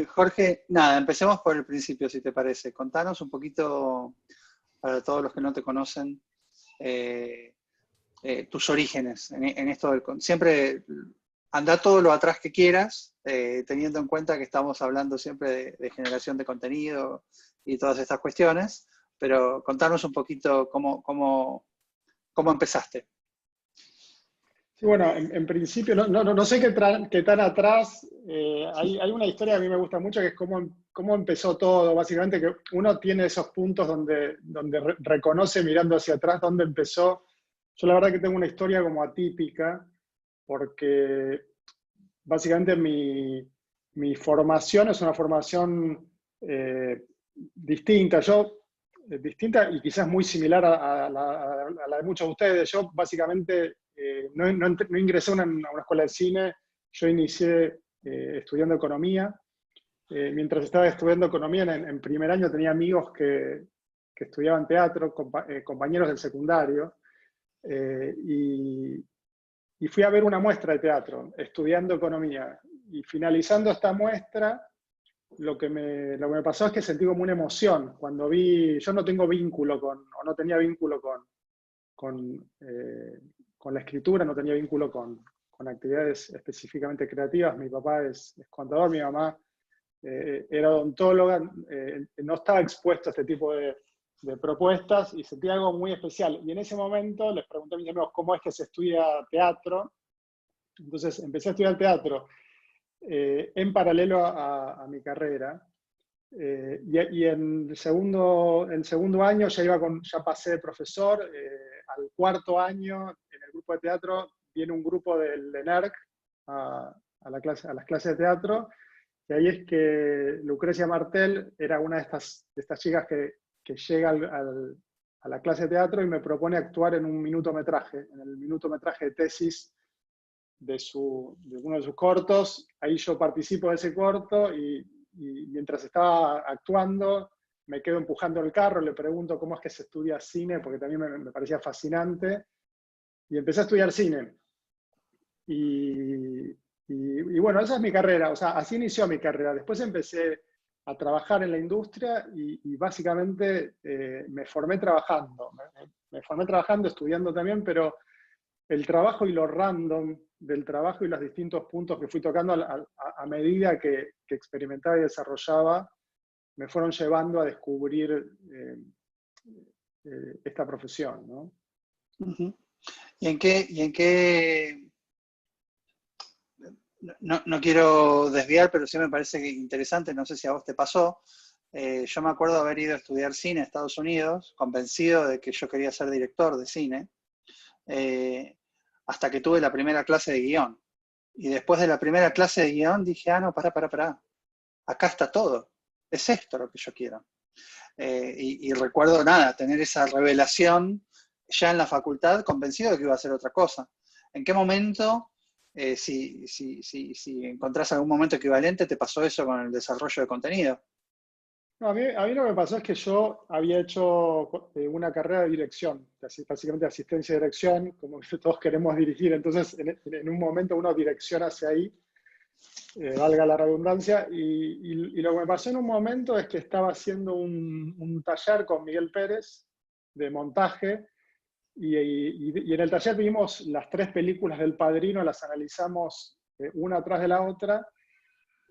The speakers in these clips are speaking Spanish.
Jorge, nada, empecemos por el principio, si te parece. Contanos un poquito, para todos los que no te conocen, eh, tus orígenes en esto siempre anda todo lo atrás que quieras, teniendo en cuenta que estamos hablando siempre de generación de contenido y todas estas cuestiones, pero contanos un poquito cómo empezaste. Sí, bueno, en principio, no sé qué tan atrás. Hay una historia que a mí me gusta mucho, que es cómo empezó todo. Básicamente, que uno tiene esos puntos donde reconoce mirando hacia atrás dónde empezó. Yo la verdad que tengo una historia como atípica, porque básicamente mi formación es una formación distinta. Distinta y quizás muy similar a la de muchos de ustedes. Yo básicamente no ingresé a una escuela de cine, yo inicié estudiando economía. Mientras estaba estudiando economía, en primer año tenía amigos que estudiaban teatro, compañeros del secundario, y fui a ver una muestra de teatro, estudiando economía. Y finalizando esta muestra, lo que me pasó es que sentí como una emoción cuando vi. Yo no tengo vínculo o no tenía vínculo con la escritura, no tenía vínculo con actividades específicamente creativas. Mi papá es contador, mi mamá era odontóloga, no estaba expuesto a este tipo de propuestas y sentí algo muy especial. Y en ese momento les pregunté a mis amigos cómo es que se estudia teatro. Entonces empecé a estudiar teatro en paralelo a mi carrera. Y en el segundo año ya pasé de profesor. Al cuarto año, en el grupo de teatro, viene un grupo del ENERC a las clases de teatro. Y ahí es que Lucrecia Martel era una de estas chicas que llega a la clase de teatro y me propone actuar en un minutometraje, en el minutometraje de tesis de uno de sus cortos. Ahí yo participo de ese corto y mientras estaba actuando me quedo empujando el carro, le pregunto cómo es que se estudia cine, porque también me parecía fascinante, y empecé a estudiar cine. Y bueno, esa es mi carrera, o sea, así inició mi carrera. Después empecé a trabajar en la industria y básicamente me formé trabajando. Me formé trabajando, estudiando también, pero el trabajo y lo random del trabajo y los distintos puntos que fui tocando a medida que experimentaba y desarrollaba, me fueron llevando a descubrir esta profesión, ¿no? Uh-huh. ¿Y en qué no quiero desviar, pero sí me parece interesante, no sé si a vos te pasó? Yo me acuerdo haber ido a estudiar cine a Estados Unidos, convencido de que yo quería ser director de cine, hasta que tuve la primera clase de guión. Y después de la primera clase de guión dije, no, pará. Acá está todo. Es esto lo que yo quiero. Y recuerdo, tener esa revelación ya en la facultad, convencido de que iba a hacer otra cosa. ¿En qué momento, si encontrás algún momento equivalente, te pasó eso con el desarrollo de contenido? No, a mí lo que me pasó es que yo había hecho una carrera de dirección, básicamente asistencia de dirección, como que todos queremos dirigir. Entonces en un momento uno direcciona hacia ahí, valga la redundancia, y lo que me pasó en un momento es que estaba haciendo un taller con Miguel Pérez de montaje, y en el taller vimos las 3 películas del Padrino, las analizamos una atrás de la otra,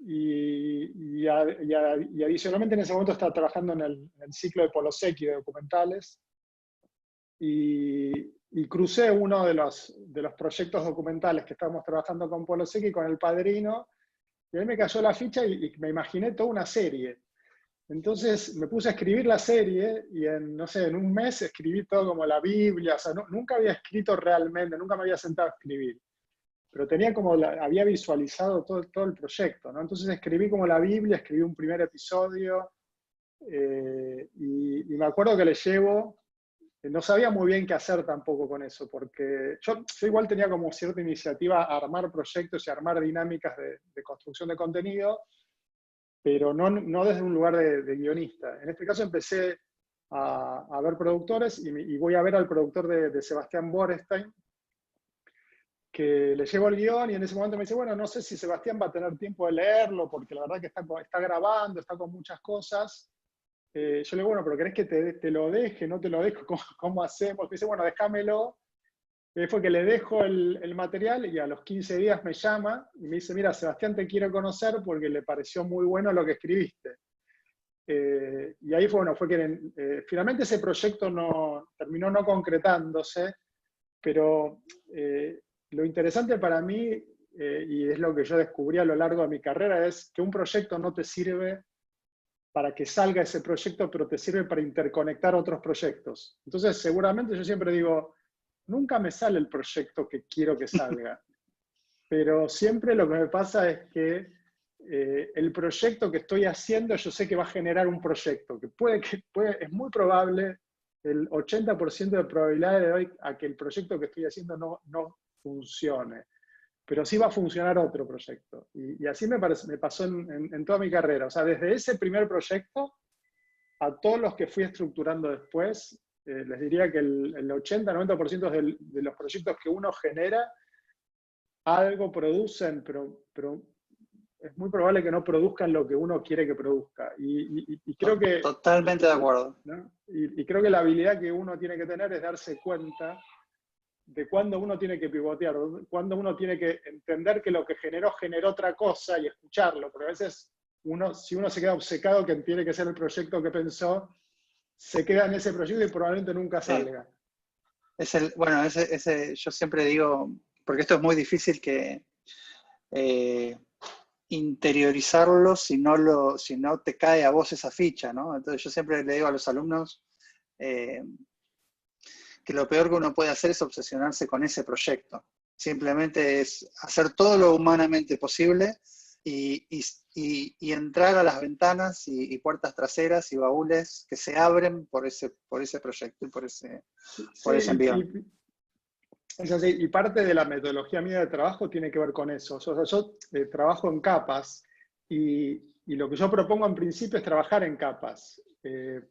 y adicionalmente en ese momento estaba trabajando en el ciclo de Polosecchi de documentales, y crucé uno de los proyectos documentales que estábamos trabajando con Polosecchi con El Padrino, y ahí me cayó la ficha y me imaginé toda una serie. Entonces me puse a escribir la serie y no sé, en un mes escribí todo como la Biblia. O sea, nunca había escrito realmente, nunca me había sentado a escribir, pero tenía había visualizado todo el proyecto, ¿no? Entonces escribí como la Biblia, escribí un primer episodio, y me acuerdo que le llevo. No sabía muy bien qué hacer tampoco con eso, porque yo igual tenía como cierta iniciativa a armar proyectos y armar dinámicas de construcción de contenido, pero no desde un lugar de guionista. En este caso empecé a ver productores y voy a ver al productor de Sebastián Borestein, que le llevo el guión y en ese momento me dice, bueno, no sé si Sebastián va a tener tiempo de leerlo, porque la verdad que está grabando, está con muchas cosas. Yo le digo, bueno, pero ¿querés que te lo deje? ¿No te lo dejo? ¿Cómo hacemos? Me dice, bueno, déjamelo. Fue que le dejo el material y a los 15 días me llama y me dice, mira, Sebastián, te quiero conocer porque le pareció muy bueno lo que escribiste. Y ahí fue, bueno, fue que finalmente ese proyecto terminó no concretándose, pero lo interesante para mí, y es lo que yo descubrí a lo largo de mi carrera, es que un proyecto no te sirve para que salga ese proyecto, pero te sirve para interconectar otros proyectos. Entonces, seguramente yo siempre digo, nunca me sale el proyecto que quiero que salga, pero siempre lo que me pasa es que el proyecto que estoy haciendo, yo sé que va a generar un proyecto, que es muy probable, el 80% de probabilidad de hoy a que el proyecto que estoy haciendo no funcione, pero sí va a funcionar otro proyecto. Y así me pasó en toda mi carrera. O sea, desde ese primer proyecto a todos los que fui estructurando después, les diría que el 80-90% de los proyectos que uno genera, algo producen, pero es muy probable que no produzcan lo que uno quiere que produzca. Y creo que, Totalmente de acuerdo. ¿no? Y creo que la habilidad que uno tiene que tener es darse cuenta de cuándo uno tiene que pivotear, cuándo uno tiene que entender que lo que generó otra cosa y escucharlo, porque a veces si uno se queda obcecado que tiene que ser el proyecto que pensó, se queda en ese proyecto y probablemente nunca salga. Bueno, yo siempre digo, porque esto es muy difícil que interiorizarlo si no te cae a vos esa ficha, ¿no? Entonces yo siempre le digo a los alumnos que lo peor que uno puede hacer es obsesionarse con ese proyecto. Simplemente es hacer todo lo humanamente posible y entrar a las ventanas y puertas traseras y baúles que se abren por ese proyecto y por ese envión. Y parte de la metodología mía de trabajo tiene que ver con eso. O sea, yo trabajo en capas y lo que yo propongo en principio es trabajar en capas.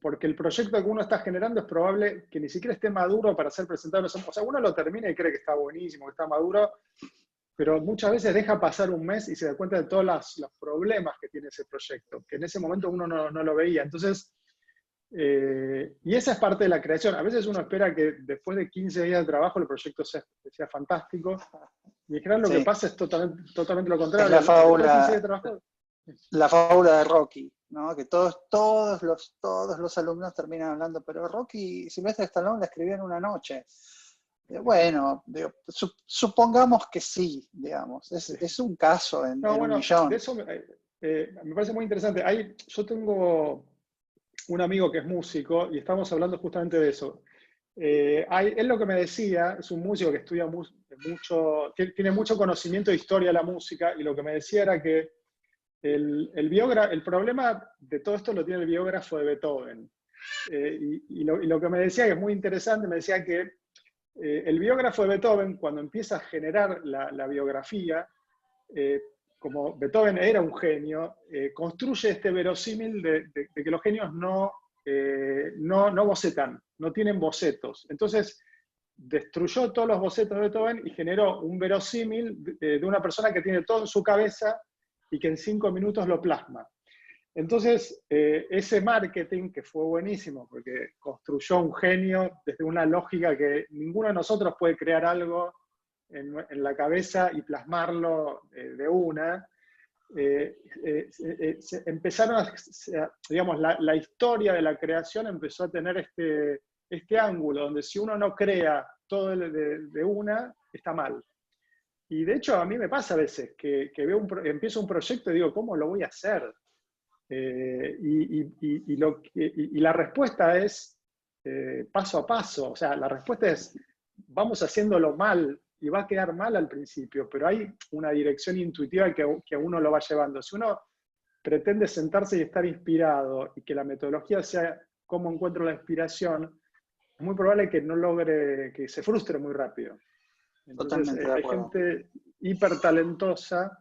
Porque el proyecto que uno está generando es probable que ni siquiera esté maduro para ser presentado. O sea, uno lo termina y cree que está buenísimo, que está maduro, pero muchas veces deja pasar un mes y se da cuenta de todos los problemas que tiene ese proyecto, que en ese momento uno no lo veía. Entonces, y esa es parte de la creación. A veces uno espera que después de 15 días de trabajo el proyecto sea fantástico, y en general lo que pasa es totalmente lo contrario. Es la fábula de Rocky, ¿no? Que todos los alumnos terminan hablando, pero Rocky, Sylvester Stallone la escribió en una noche. Bueno, supongamos que sí, digamos. Es un caso en un millón. De eso me parece muy interesante. Yo tengo un amigo que es músico y estamos hablando justamente de eso. Él lo que me decía, es un músico que estudia tiene mucho conocimiento de historia de la música, y lo que me decía era que el problema de todo esto lo tiene el biógrafo de Beethoven. Y lo que me decía, que es muy interesante, me decía que el biógrafo de Beethoven, cuando empieza a generar la biografía, como Beethoven era un genio, construye este verosímil de que los genios no bocetan, no tienen bocetos. Entonces, destruyó todos los bocetos de Beethoven y generó un verosímil de una persona que tiene todo en su cabeza y que en 5 minutos lo plasma. Entonces, ese marketing, que fue buenísimo, porque construyó un genio desde una lógica que ninguno de nosotros puede crear algo en la cabeza y plasmarlo de una, empezaron digamos, la historia de la creación empezó a tener este ángulo, donde si uno no crea todo de una, está mal. Y de hecho a mí me pasa a veces que empiezo un proyecto y digo, ¿cómo lo voy a hacer? Y la respuesta es paso a paso. O sea, la respuesta es, vamos haciéndolo mal y va a quedar mal al principio, pero hay una dirección intuitiva que a uno lo va llevando. Si uno pretende sentarse y estar inspirado y que la metodología sea cómo encuentro la inspiración, es muy probable que no logre, que se frustre muy rápido. Entonces, hay gente hiper talentosa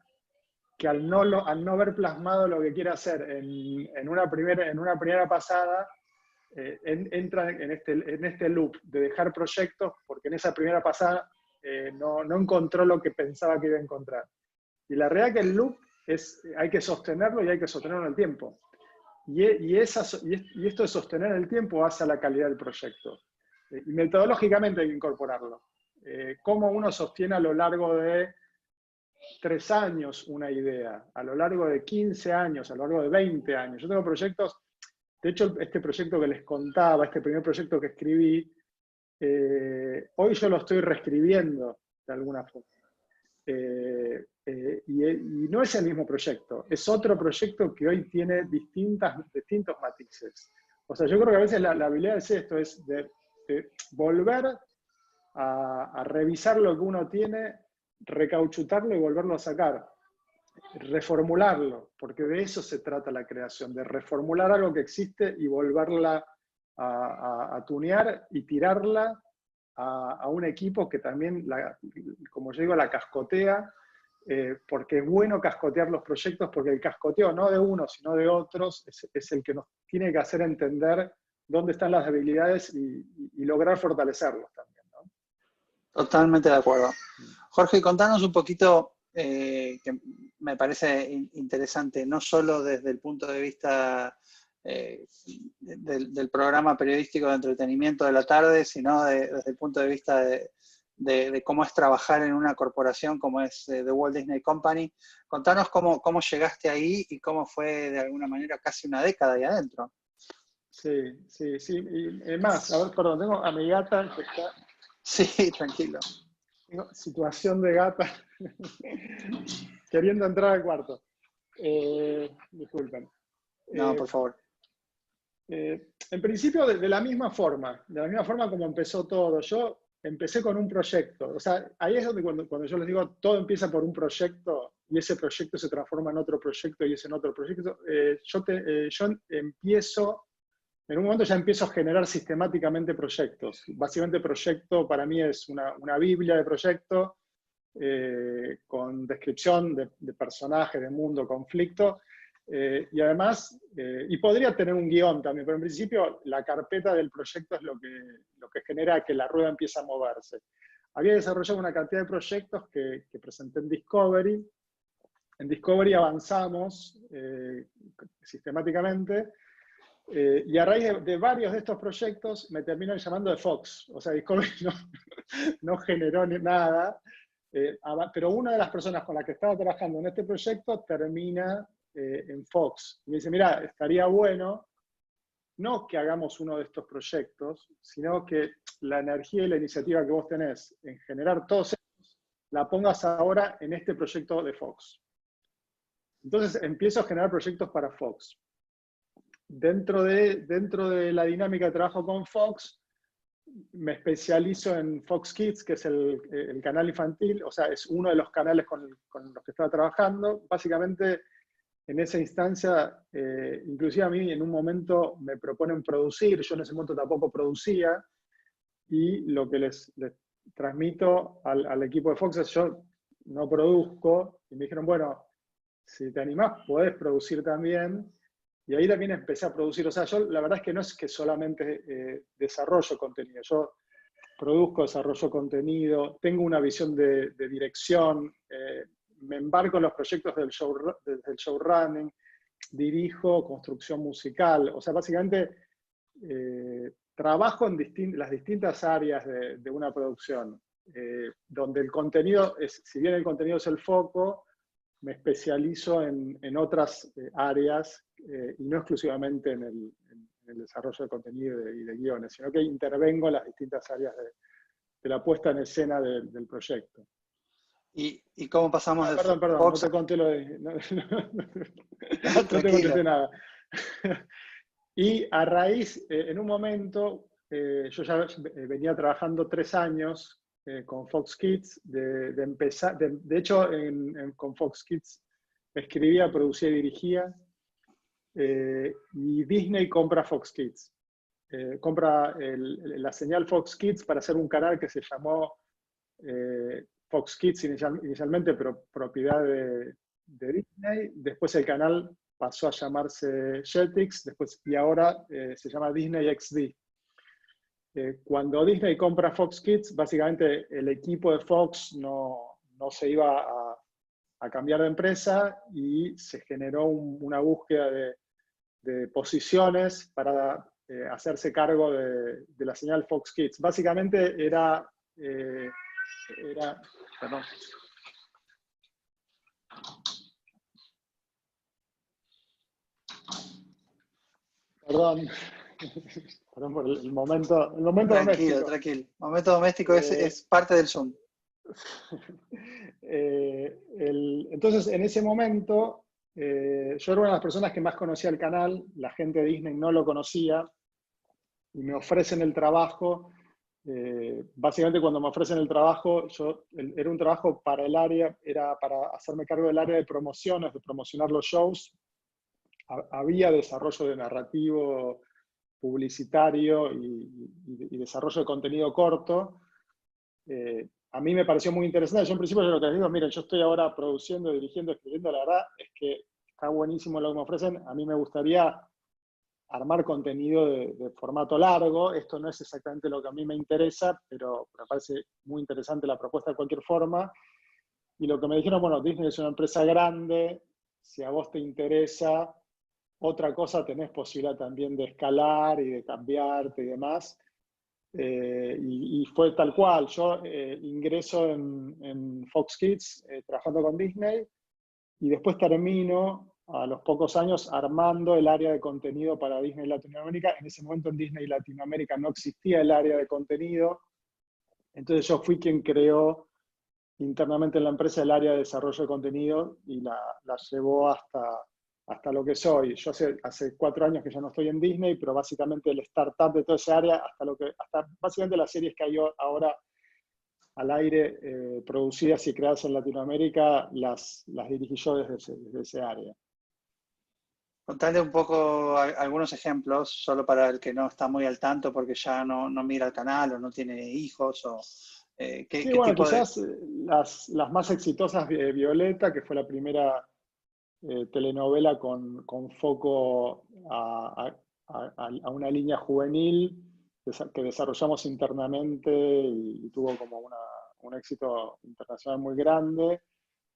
que al no ver plasmado lo que quiere hacer en una primera pasada, entra en este loop de dejar proyectos, porque en esa primera pasada no encontró lo que pensaba que iba a encontrar. Y la realidad es que el loop hay que sostenerlo y hay que sostenerlo en el tiempo. Y esto de sostener el tiempo hace a la calidad del proyecto. Y metodológicamente hay que incorporarlo. Cómo uno sostiene a lo largo de 3 años una idea, a lo largo de 15 años, a lo largo de 20 años. Yo tengo proyectos, de hecho, este proyecto que les contaba, este primer proyecto que escribí, hoy yo lo estoy reescribiendo de alguna forma. Y no es el mismo proyecto, es otro proyecto que hoy tiene distintos matices. O sea, yo creo que a veces la habilidad es esto, es de volver a revisar lo que uno tiene, recauchutarlo y volverlo a sacar, reformularlo, porque de eso se trata la creación, de reformular algo que existe y volverla a tunear y tirarla a un equipo que también, como yo digo, la cascotea, porque es bueno cascotear los proyectos, porque el cascoteo no de uno, sino de otros, es el que nos tiene que hacer entender dónde están las debilidades y lograr fortalecerlos también, ¿no? Totalmente de acuerdo. Jorge, contanos un poquito, que me parece interesante, no solo desde el punto de vista del programa periodístico de entretenimiento de la tarde, sino desde el punto de vista de cómo es trabajar en una corporación como es The Walt Disney Company. Contanos cómo llegaste ahí y cómo fue de alguna manera casi una década ahí adentro. Sí. Y más, a ver, perdón, tengo a mi gata que está... Sí, tranquilo. Tengo situación de gata queriendo entrar al cuarto. Disculpen. No, por favor. En principio, de la misma forma como empezó todo. Yo empecé con un proyecto. O sea, ahí es donde cuando yo les digo, todo empieza por un proyecto y ese proyecto se transforma en otro proyecto y es en otro proyecto. Yo empiezo, en un momento ya empiezo a generar sistemáticamente proyectos. Básicamente proyecto para mí es una biblia de proyecto con descripción de personajes, de mundo, conflicto. Y además, y podría tener un guión también, pero en principio la carpeta del proyecto es lo que genera que la rueda empiece a moverse. Había desarrollado una cantidad de proyectos que presenté en Discovery. En Discovery avanzamos sistemáticamente, y a raíz de varios de estos proyectos me terminan llamando de Fox. O sea, Discovery no generó nada, pero una de las personas con las que estaba trabajando en este proyecto termina en Fox. Y me dice, mira, estaría bueno, no que hagamos uno de estos proyectos, sino que la energía y la iniciativa que vos tenés en generar todos estos, la pongas ahora en este proyecto de Fox. Entonces empiezo a generar proyectos para Fox. Dentro de la dinámica de trabajo con Fox, me especializo en Fox Kids, que es el canal infantil, o sea, es uno de los canales con los que estaba trabajando. Básicamente, en esa instancia, inclusive a mí en un momento me proponen producir, yo en ese momento tampoco producía, y lo que les transmito al equipo de Fox es yo no produzco, y me dijeron, bueno, si te animás, podés producir también. Y ahí también empecé a producir. O sea, yo la verdad es que no es que solamente desarrollo contenido. Yo produzco, desarrollo contenido, tengo una visión de dirección, me embarco en los proyectos del showrunning, dirijo construcción musical. O sea, básicamente trabajo en las distintas áreas de una producción, donde el contenido, si bien el contenido es el foco, me especializo en otras áreas y no exclusivamente en el desarrollo de contenido y de guiones, sino que intervengo en las distintas áreas de la puesta en escena del proyecto. ¿Y cómo pasamos de Perdón, Fox? no te conté lo de... No te Tranquilo. contesté nada. Y a raíz, en un momento, yo ya venía trabajando 3 años con Fox Kids, de hecho con Fox Kids escribía, producía y dirigía, y Disney compra Fox Kids. Compra la señal Fox Kids para hacer un canal que se llamó Fox Kids inicialmente, pero propiedad de Disney. Después el canal pasó a llamarse Jetix, y ahora se llama Disney XD. cuando Disney compra Fox Kids, básicamente el equipo de Fox no se iba a cambiar de empresa y se generó una búsqueda de posiciones para hacerse cargo de la señal Fox Kids. Básicamente perdón. Perdón por el momento doméstico. Tranquilo. Momento doméstico es parte del Zoom. Entonces, en ese momento, yo era una de las personas que más conocía el canal, la gente de Disney no lo conocía, y me ofrecen el trabajo. Básicamente, cuando me ofrecen el trabajo, era un trabajo para el área, era para hacerme cargo del área de promociones, de promocionar los shows. Había desarrollo de narrativo publicitario y desarrollo de contenido corto. A mí me pareció muy interesante. Yo en principio lo que les digo, miren, yo estoy ahora produciendo, dirigiendo, escribiendo, la verdad es que está buenísimo lo que me ofrecen. A mí me gustaría armar contenido de formato largo. Esto no es exactamente lo que a mí me interesa, pero me parece muy interesante la propuesta de cualquier forma. Y lo que me dijeron, bueno, Disney es una empresa grande, si a vos te interesa otra cosa, tenés posibilidad también de escalar y de cambiarte y demás. Y fue tal cual. Yo ingreso en Fox Kids trabajando con Disney y después termino a los pocos años armando el área de contenido para Disney Latinoamérica. En ese momento en Disney Latinoamérica no existía el área de contenido, entonces yo fui quien creó internamente en la empresa el área de desarrollo de contenido y la llevó hasta lo que soy. Yo hace 4 años que ya no estoy en Disney, pero básicamente el startup de toda esa área, hasta básicamente las series que hay ahora al aire, producidas y creadas en Latinoamérica, las dirigí yo desde ese área. Contale un poco algunos ejemplos, solo para el que no está muy al tanto porque ya no mira el canal o no tiene hijos. Sí, bueno, quizás las más exitosas, Violeta, que fue la primera telenovela con foco a una línea juvenil que desarrollamos internamente y tuvo como un éxito internacional muy grande.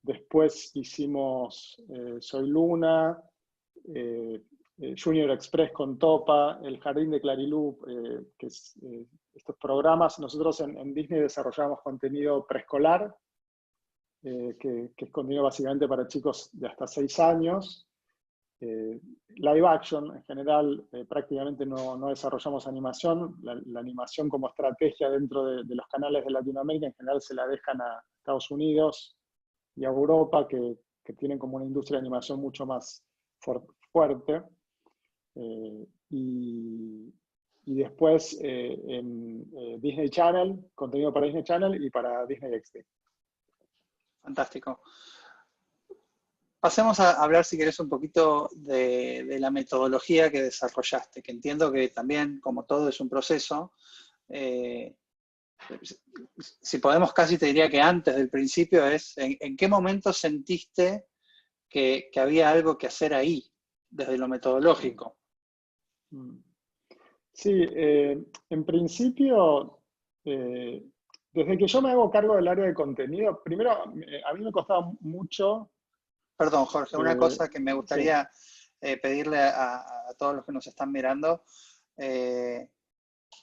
Después hicimos Soy Luna, Junior Express con Topa, El Jardín de Clarilú, que es estos programas. Nosotros en Disney desarrollamos contenido preescolar, que es contenido básicamente para chicos de hasta 6 años. Live action, en general, prácticamente no desarrollamos animación. La animación como estrategia dentro de los canales de Latinoamérica, en general se la dejan a Estados Unidos y a Europa, que tienen como una industria de animación mucho más fuerte. Y después en Disney Channel, contenido para Disney Channel y para Disney XD. Fantástico. Pasemos a hablar, si querés, un poquito de la metodología que desarrollaste, que entiendo que también, como todo, es un proceso. Si podemos, casi te diría que antes del principio es, ¿en qué momento sentiste que había algo que hacer ahí, desde lo metodológico? Sí, en principio, desde que yo me hago cargo del área de contenido, primero, a mí me costaba mucho. Perdón, Jorge, una cosa que me gustaría pedirle a todos los que nos están mirando,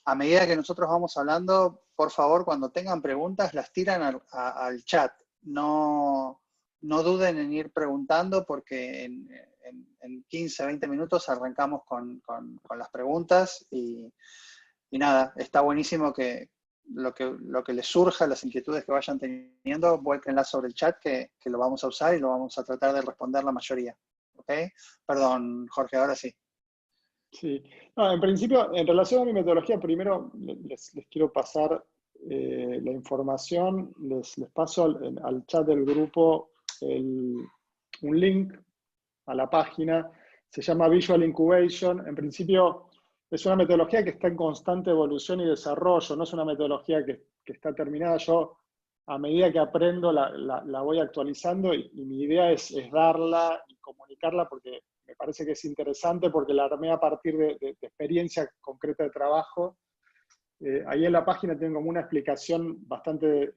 a medida que nosotros vamos hablando, por favor, cuando tengan preguntas, las tiran al chat. No duden en ir preguntando porque en 15, 20 minutos arrancamos con las preguntas y nada, está buenísimo que lo que les surja, las inquietudes que vayan teniendo, vuélquenlas sobre el chat que lo vamos a usar y lo vamos a tratar de responder la mayoría. ¿Ok? Perdón, Jorge, ahora sí. Sí. No, en principio, en relación a mi metodología, primero les quiero pasar la información, les paso al chat del grupo un link a la página, se llama Visual Incubation. En principio es una metodología que está en constante evolución y desarrollo, no es una metodología que está terminada. Yo, a medida que aprendo, la voy actualizando y mi idea es darla y comunicarla porque me parece que es interesante, porque la armé a partir de experiencia concreta de trabajo ahí en la página tengo como una explicación bastante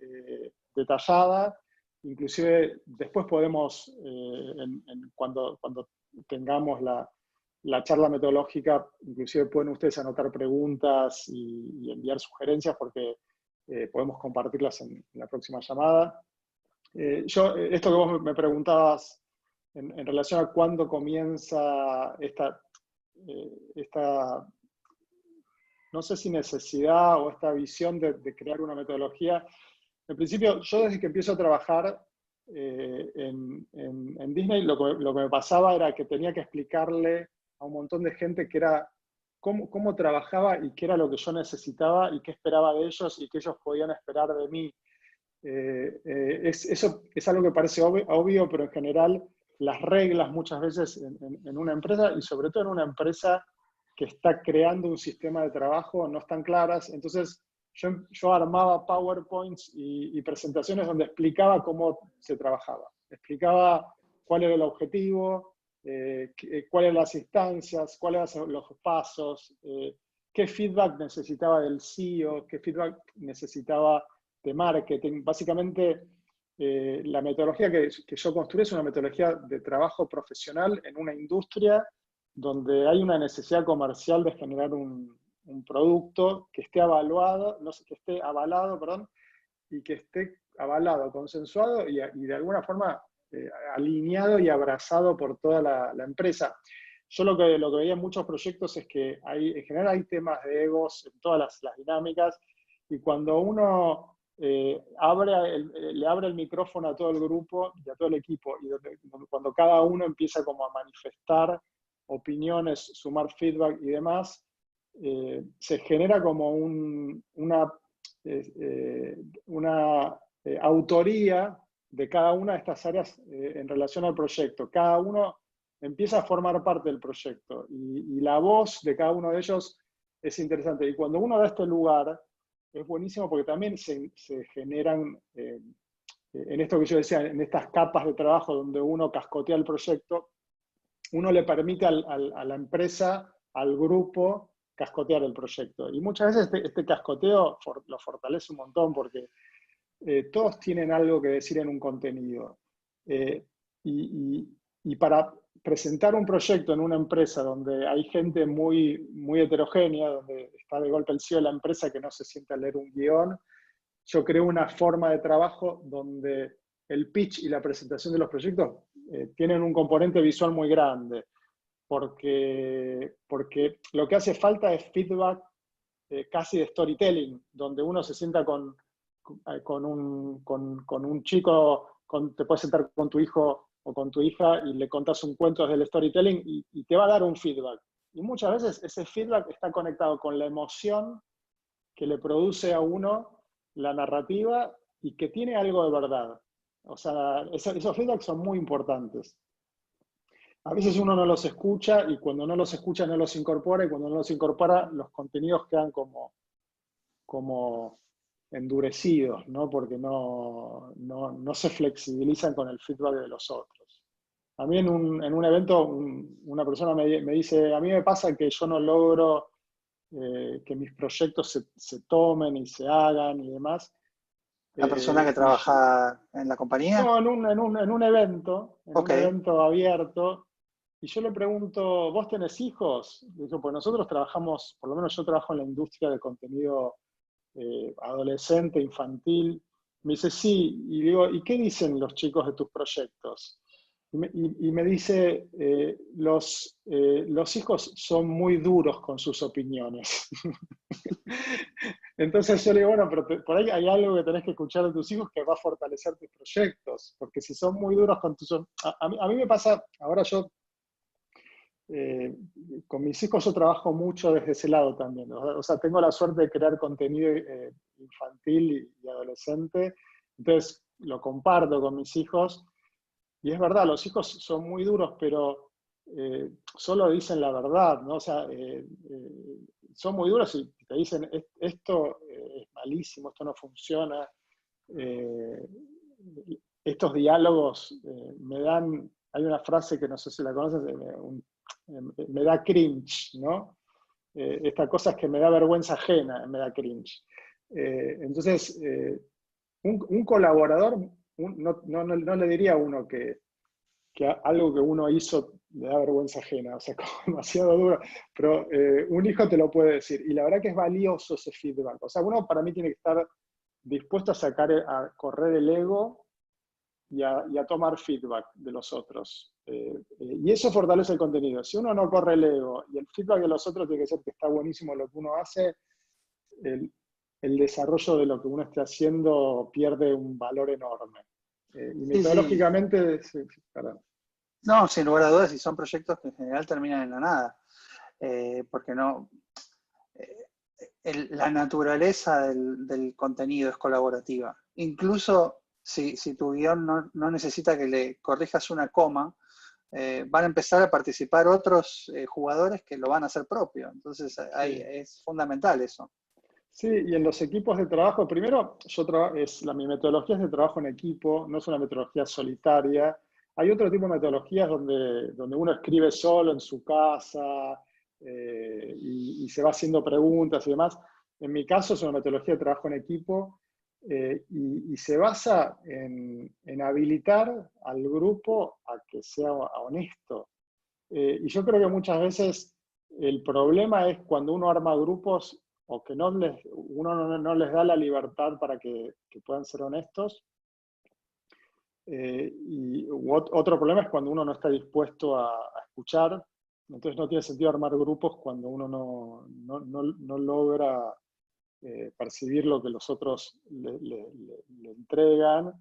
detallada. Inclusive después podemos, cuando tengamos la charla metodológica, inclusive pueden ustedes anotar preguntas y enviar sugerencias porque podemos compartirlas en la próxima llamada. Esto que vos me preguntabas en relación a cuándo comienza esta, no sé si necesidad o esta visión de crear una metodología. En principio, yo desde que empiezo a trabajar en Disney, lo que me pasaba era que tenía que explicarle a un montón de gente que era cómo trabajaba y qué era lo que yo necesitaba y qué esperaba de ellos y qué ellos podían esperar de mí. Eso es algo que parece obvio, pero en general las reglas muchas veces en una empresa, y sobre todo en una empresa que está creando un sistema de trabajo, no están claras. Entonces yo armaba PowerPoints y presentaciones donde explicaba cómo se trabajaba. Explicaba cuál era el objetivo, cuáles eran las instancias, cuáles eran los pasos, qué feedback necesitaba del CEO, qué feedback necesitaba de marketing. Básicamente, la metodología que yo construí es una metodología de trabajo profesional en una industria donde hay una necesidad comercial de generar un producto que esté avalado, no sé, que esté avalado, perdón, y que esté avalado, consensuado y de alguna forma alineado y abrazado por toda la empresa. Yo lo que veía en muchos proyectos es que en general hay temas de egos en todas las dinámicas, y cuando uno le abre el micrófono a todo el grupo y a todo el equipo, y cuando cada uno empieza como a manifestar opiniones, sumar feedback y demás, se genera como una autoría de cada una de estas áreas en relación al proyecto. Cada uno empieza a formar parte del proyecto y la voz de cada uno de ellos es interesante. Y cuando uno da este lugar, es buenísimo porque también se generan, en esto que yo decía, en estas capas de trabajo donde uno cascotea el proyecto, uno le permite a la empresa, al grupo, cascotear el proyecto. Y muchas veces este cascoteo lo fortalece un montón porque todos tienen algo que decir en un contenido. Y para presentar un proyecto en una empresa donde hay gente muy, muy heterogénea, donde está de golpe el CEO de la empresa que no se sienta a leer un guión, yo creo una forma de trabajo donde el pitch y la presentación de los proyectos tienen un componente visual muy grande, porque lo que hace falta es feedback casi de storytelling, donde uno se sienta con un chico, te puedes sentar con tu hijo o con tu hija y le contás un cuento desde el storytelling y te va a dar un feedback. Y muchas veces ese feedback está conectado con la emoción que le produce a uno la narrativa y que tiene algo de verdad. O sea, esos feedbacks son muy importantes. A veces uno no los escucha y cuando no los escucha no los incorpora, y cuando no los incorpora los contenidos quedan como endurecidos, ¿no? Porque no se flexibilizan con el feedback de los otros. A mí en un evento una persona me dice, a mí me pasa que yo no logro que mis proyectos se tomen y se hagan y demás. ¿La persona que trabaja en la compañía? No, en un evento, Ok. un evento abierto, y yo le pregunto, ¿vos tenés hijos? Digo, pues nosotros trabajamos, por lo menos yo trabajo en la industria de contenido adolescente, infantil. Me dice, sí, y digo, ¿y qué dicen los chicos de tus proyectos? Y me dice, los hijos son muy duros con sus opiniones. Entonces yo le digo, bueno, pero por ahí hay algo que tenés que escuchar de tus hijos que va a fortalecer tus proyectos, porque si son muy duros con tus... A mí me pasa, ahora yo, con mis hijos yo trabajo mucho desde ese lado también. O sea, tengo la suerte de crear contenido infantil y adolescente, entonces lo comparto con mis hijos. Y es verdad, los hijos son muy duros, pero solo dicen la verdad, ¿no? O sea, son muy duros y te dicen, esto es malísimo, esto no funciona. Eh, Estos diálogos me hay una frase que no sé si la conoces, me da cringe, ¿no? esta cosa es que me da vergüenza ajena, me da cringe. Entonces, un colaborador, no le diría a uno que algo que uno hizo le da vergüenza ajena, o sea, como demasiado duro, pero un hijo te lo puede decir, y la verdad que es valioso ese feedback. O sea, uno para mí tiene que estar dispuesto a correr el ego y a tomar feedback de los otros. Y eso fortalece el contenido. Si uno no corre el ego y el feedback de los otros tiene que ser que está buenísimo lo que uno hace, el desarrollo de lo que uno esté haciendo pierde un valor enorme. Y Sí, sí. metodológicamente, sí, perdón. No, sin lugar a dudas, y son proyectos que en general terminan en la nada. Porque no. La naturaleza del contenido es colaborativa. Incluso si tu guión no necesita que le corrijas una coma, van a empezar a participar otros jugadores que lo van a hacer propio. Entonces Sí. es fundamental eso. Sí, y en los equipos de trabajo, primero, mi metodología es de trabajo en equipo, no es una metodología solitaria. Hay otro tipo de metodologías donde uno escribe solo en su casa y se va haciendo preguntas y demás. En mi caso es una metodología de trabajo en equipo y se basa en habilitar al grupo a que sea honesto. Y yo creo que muchas veces el problema es cuando uno arma grupos o que uno no les da la libertad para que puedan ser honestos. Otro problema es cuando uno no está dispuesto a escuchar. Entonces no tiene sentido armar grupos cuando uno no logra percibir lo que los otros le entregan.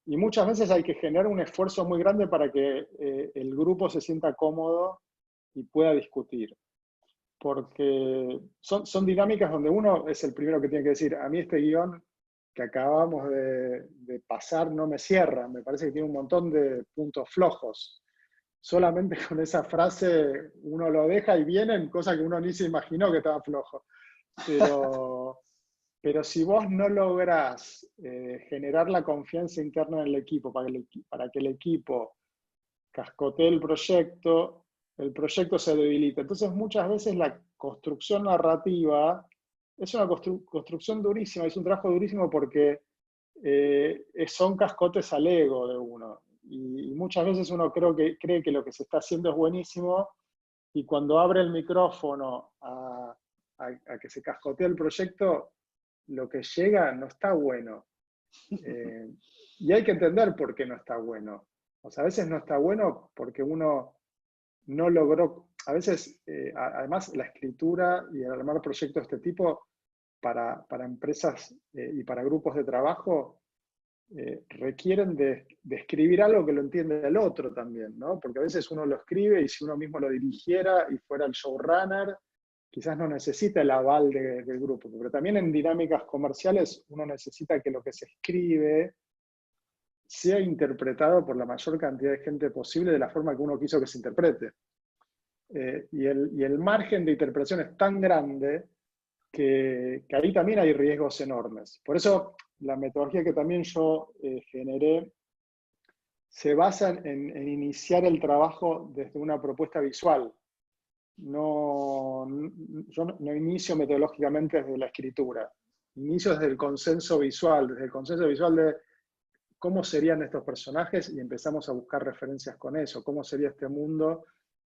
Y muchas veces hay que generar un esfuerzo muy grande para que el grupo se sienta cómodo y pueda discutir. Porque son dinámicas donde uno es el primero que tiene que decir, a mí este guión que acabamos de pasar no me cierra, me parece que tiene un montón de puntos flojos. Solamente con esa frase uno lo deja y vienen cosas que uno ni se imaginó que estaba flojo. Pero si vos no lográs generar la confianza interna en el equipo para que el equipo cascotee el proyecto se debilita. Entonces muchas veces la construcción narrativa es una construcción durísima, es un trabajo durísimo porque son cascotes al ego de uno. Y muchas veces uno cree que lo que se está haciendo es buenísimo y cuando abre el micrófono a que se cascotee el proyecto, lo que llega no está bueno. Y hay que entender por qué no está bueno. O sea, a veces no está bueno porque uno no logró, a veces, además, la escritura y el armar proyectos de este tipo para empresas y para grupos de trabajo requieren de escribir algo que lo entiende el otro también, ¿no? Porque a veces uno lo escribe y si uno mismo lo dirigiera y fuera el showrunner, quizás no necesita el aval del grupo, pero también en dinámicas comerciales uno necesita que lo que se escribe sea interpretado por la mayor cantidad de gente posible de la forma que uno quiso que se interprete. Y el margen de interpretación es tan grande que ahí también hay riesgos enormes. Por eso la metodología que también yo generé se basa en iniciar el trabajo desde una propuesta visual. Yo no inicio metodológicamente desde la escritura, inicio desde el consenso visual, de cómo serían estos personajes y empezamos a buscar referencias con eso, cómo sería este mundo,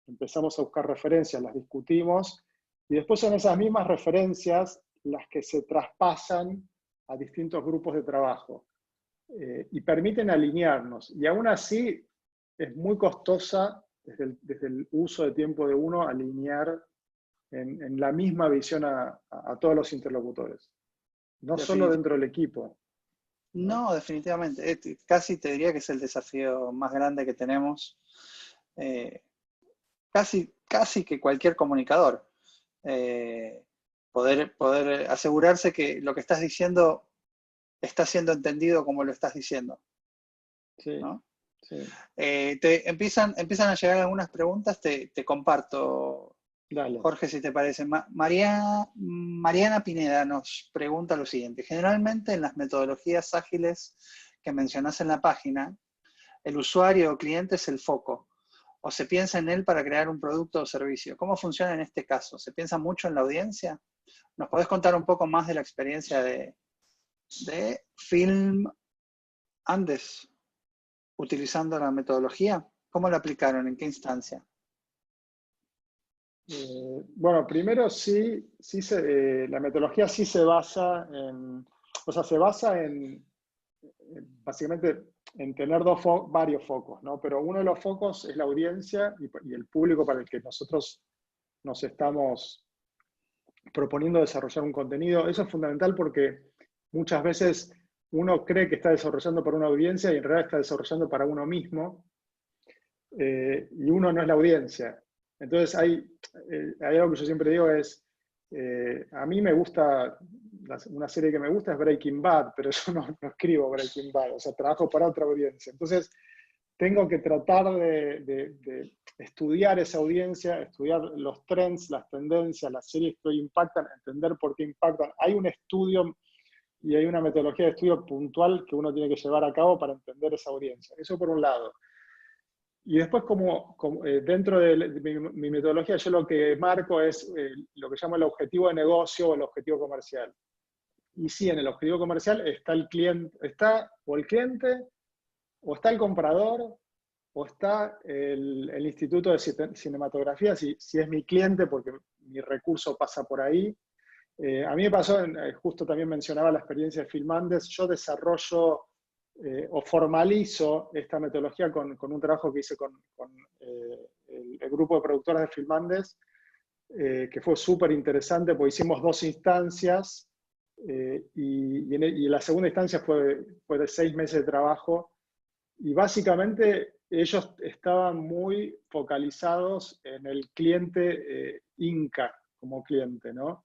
empezamos a buscar referencias, las discutimos y después son esas mismas referencias las que se traspasan a distintos grupos de trabajo y permiten alinearnos. Y aún así es muy costosa desde el uso de tiempo de uno alinear en la misma visión a todos los interlocutores, no solo dentro del equipo. No, definitivamente. Casi te diría que es el desafío más grande que tenemos. Casi que cualquier comunicador. Poder asegurarse que lo que estás diciendo está siendo entendido como lo estás diciendo. Sí, ¿no? sí. Empiezan a llegar algunas preguntas, te comparto. Dale. Jorge, si te parece. Mariana Pineda nos pregunta lo siguiente. Generalmente en las metodologías ágiles que mencionás en la página, el usuario o cliente es el foco. ¿O se piensa en él para crear un producto o servicio? ¿Cómo funciona en este caso? ¿Se piensa mucho en la audiencia? ¿Nos podés contar un poco más de la experiencia de Film Andes utilizando la metodología? ¿Cómo la aplicaron? ¿En qué instancia? Bueno, primero la metodología sí se basa se basa básicamente en tener varios focos, ¿no? Pero uno de los focos es la audiencia y el público para el que nosotros nos estamos proponiendo desarrollar un contenido. Eso es fundamental porque muchas veces uno cree que está desarrollando para una audiencia y en realidad está desarrollando para uno mismo, y uno no es la audiencia. Entonces hay algo que yo siempre digo a mí me gusta, una serie que me gusta es Breaking Bad, pero yo no escribo Breaking Bad, o sea, trabajo para otra audiencia. Entonces tengo que tratar de estudiar esa audiencia, estudiar los trends, las tendencias, las series que hoy impactan, entender por qué impactan. Hay un estudio y hay una metodología de estudio puntual que uno tiene que llevar a cabo para entender esa audiencia. Eso por un lado. Y después, dentro de mi metodología, yo lo que marco es lo que llamo el objetivo de negocio o el objetivo comercial. Y sí, en el objetivo comercial está el cliente, o el cliente, o está el comprador, o está el Instituto de Cinematografía, si es mi cliente, porque mi recurso pasa por ahí. A mí me pasó, justo también mencionaba la experiencia de Film Andes, yo desarrollo o formalizo esta metodología con un trabajo que hice con el grupo de productoras de Film Andes, que fue súper interesante, porque hicimos 2 instancias, y la segunda instancia fue de 6 meses de trabajo, y básicamente ellos estaban muy focalizados en el cliente Inca como cliente, ¿no?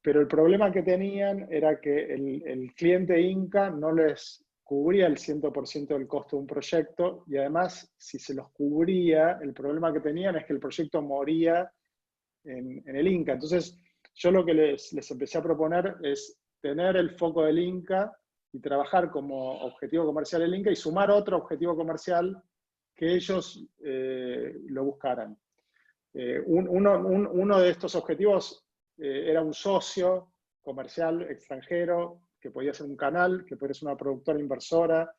Pero el problema que tenían era que el cliente Inca no les cubría el 100% del costo de un proyecto, y además, si se los cubría, el problema que tenían es que el proyecto moría en el Inca. Entonces, yo lo que les empecé a proponer es tener el foco del Inca y trabajar como objetivo comercial el Inca y sumar otro objetivo comercial que ellos lo buscaran. Uno de estos objetivos era un socio comercial extranjero, que podía ser un canal, que puede ser una productora inversora,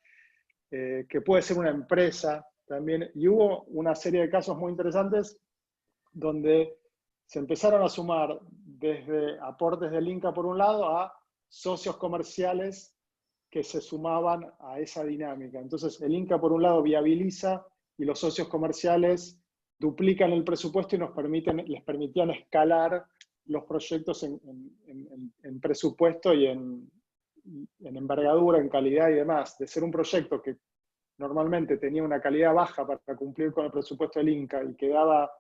que puede ser una empresa también. Y hubo una serie de casos muy interesantes donde se empezaron a sumar desde aportes del Inca por un lado a socios comerciales que se sumaban a esa dinámica. Entonces el Inca por un lado viabiliza y los socios comerciales duplican el presupuesto y les permitían escalar los proyectos en presupuesto y en envergadura, en calidad y demás. De ser un proyecto que normalmente tenía una calidad baja para cumplir con el presupuesto del Inca y quedaba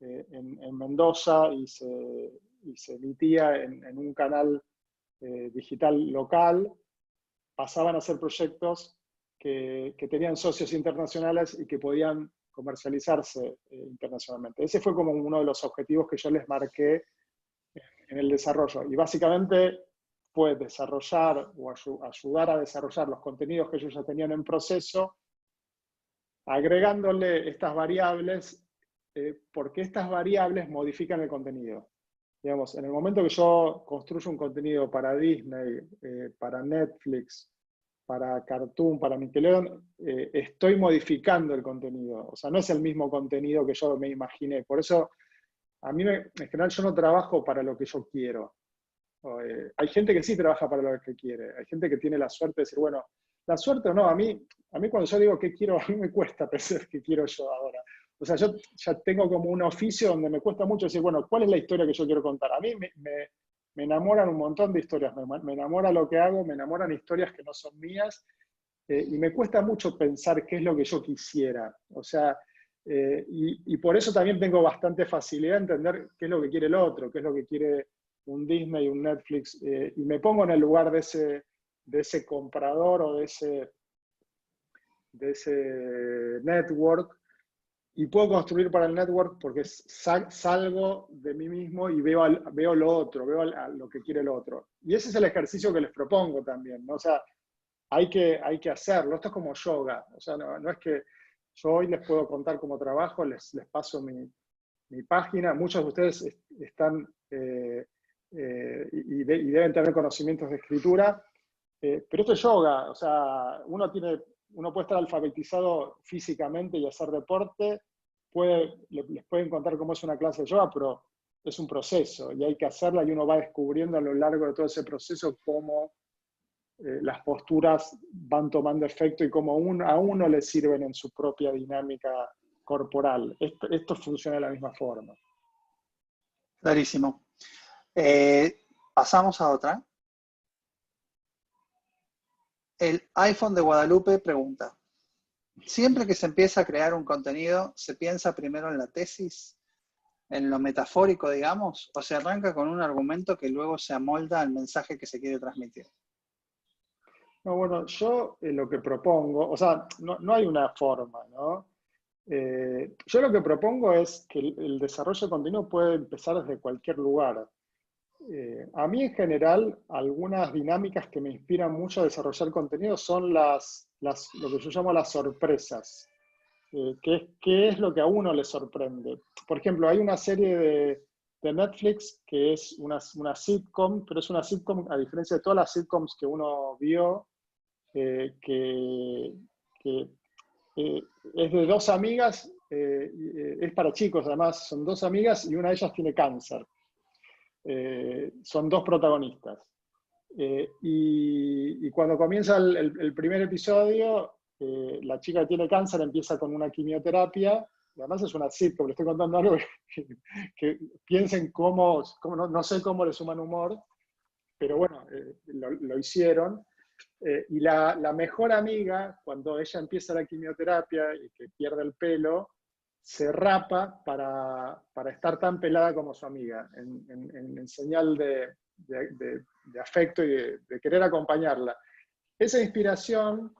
en Mendoza y se emitía en un canal digital local, pasaban a ser proyectos que tenían socios internacionales y que podían comercializarse internacionalmente. Ese fue como uno de los objetivos que yo les marqué en el desarrollo. Y básicamente fue desarrollar o ayudar a desarrollar los contenidos que ellos ya tenían en proceso, agregándole estas variables, porque estas variables modifican el contenido. Digamos, en el momento que yo construyo un contenido para Disney, para Netflix, para Cartoon, para Nickelodeon, estoy modificando el contenido. O sea, no es el mismo contenido que yo me imaginé. Por eso, a mí, en general, yo no trabajo para lo que yo quiero. Hay gente que sí trabaja para lo que quiere. Hay gente que tiene la suerte de decir, bueno, la suerte o no, a mí cuando yo digo qué quiero, a mí me cuesta pensar qué quiero yo ahora. O sea, yo ya tengo como un oficio donde me cuesta mucho decir, bueno, ¿cuál es la historia que yo quiero contar? A mí me enamoran un montón de historias, me enamora lo que hago, me enamoran historias que no son mías, y me cuesta mucho pensar qué es lo que yo quisiera. O sea, y por eso también tengo bastante facilidad en entender qué es lo que quiere el otro, qué es lo que quiere un Disney, un Netflix, y me pongo en el lugar de ese comprador o de ese network, y puedo construir para el network porque salgo de mí mismo y veo lo otro, veo lo que quiere el otro. Y ese es el ejercicio que les propongo también, ¿no? O sea, hay que hacerlo. Esto es como yoga. O sea, no es que Yo hoy les puedo contar cómo trabajo, les paso mi página. Muchos de ustedes están y deben tener conocimientos de escritura, pero esto es yoga. O sea, uno puede estar alfabetizado físicamente y hacer deporte, les pueden contar cómo es una clase de yoga, pero es un proceso y hay que hacerla, y uno va descubriendo a lo largo de todo ese proceso cómo las posturas van tomando efecto y cómo a uno le sirven en su propia dinámica corporal. Esto funciona de la misma forma. Clarísimo. Pasamos a otra. El iPhone de Guadalupe pregunta: siempre que se empieza a crear un contenido, ¿se piensa primero en la tesis, en lo metafórico, digamos, o se arranca con un argumento que luego se amolda al mensaje que se quiere transmitir? No, bueno, yo lo que propongo, o sea, no hay una forma, ¿no? Yo lo que propongo es que el desarrollo de contenido puede empezar desde cualquier lugar. A mí, en general, algunas dinámicas que me inspiran mucho a desarrollar contenido son lo que yo llamo las sorpresas. ¿Qué es lo que a uno le sorprende? Por ejemplo, hay una serie de Netflix que es una sitcom, pero es una sitcom, a diferencia de todas las sitcoms que uno vio, que es de dos amigas, es para chicos además, son dos amigas y una de ellas tiene cáncer. Son dos protagonistas. Y cuando comienza el primer episodio, la chica que tiene cáncer empieza con una quimioterapia, y además es una sitcom, le estoy contando algo que piensen no sé cómo le suman humor, pero bueno, lo hicieron. Y la mejor amiga, cuando ella empieza la quimioterapia y que pierde el pelo, se rapa para estar tan pelada como su amiga, en señal de afecto y de querer acompañarla. Esa inspiración,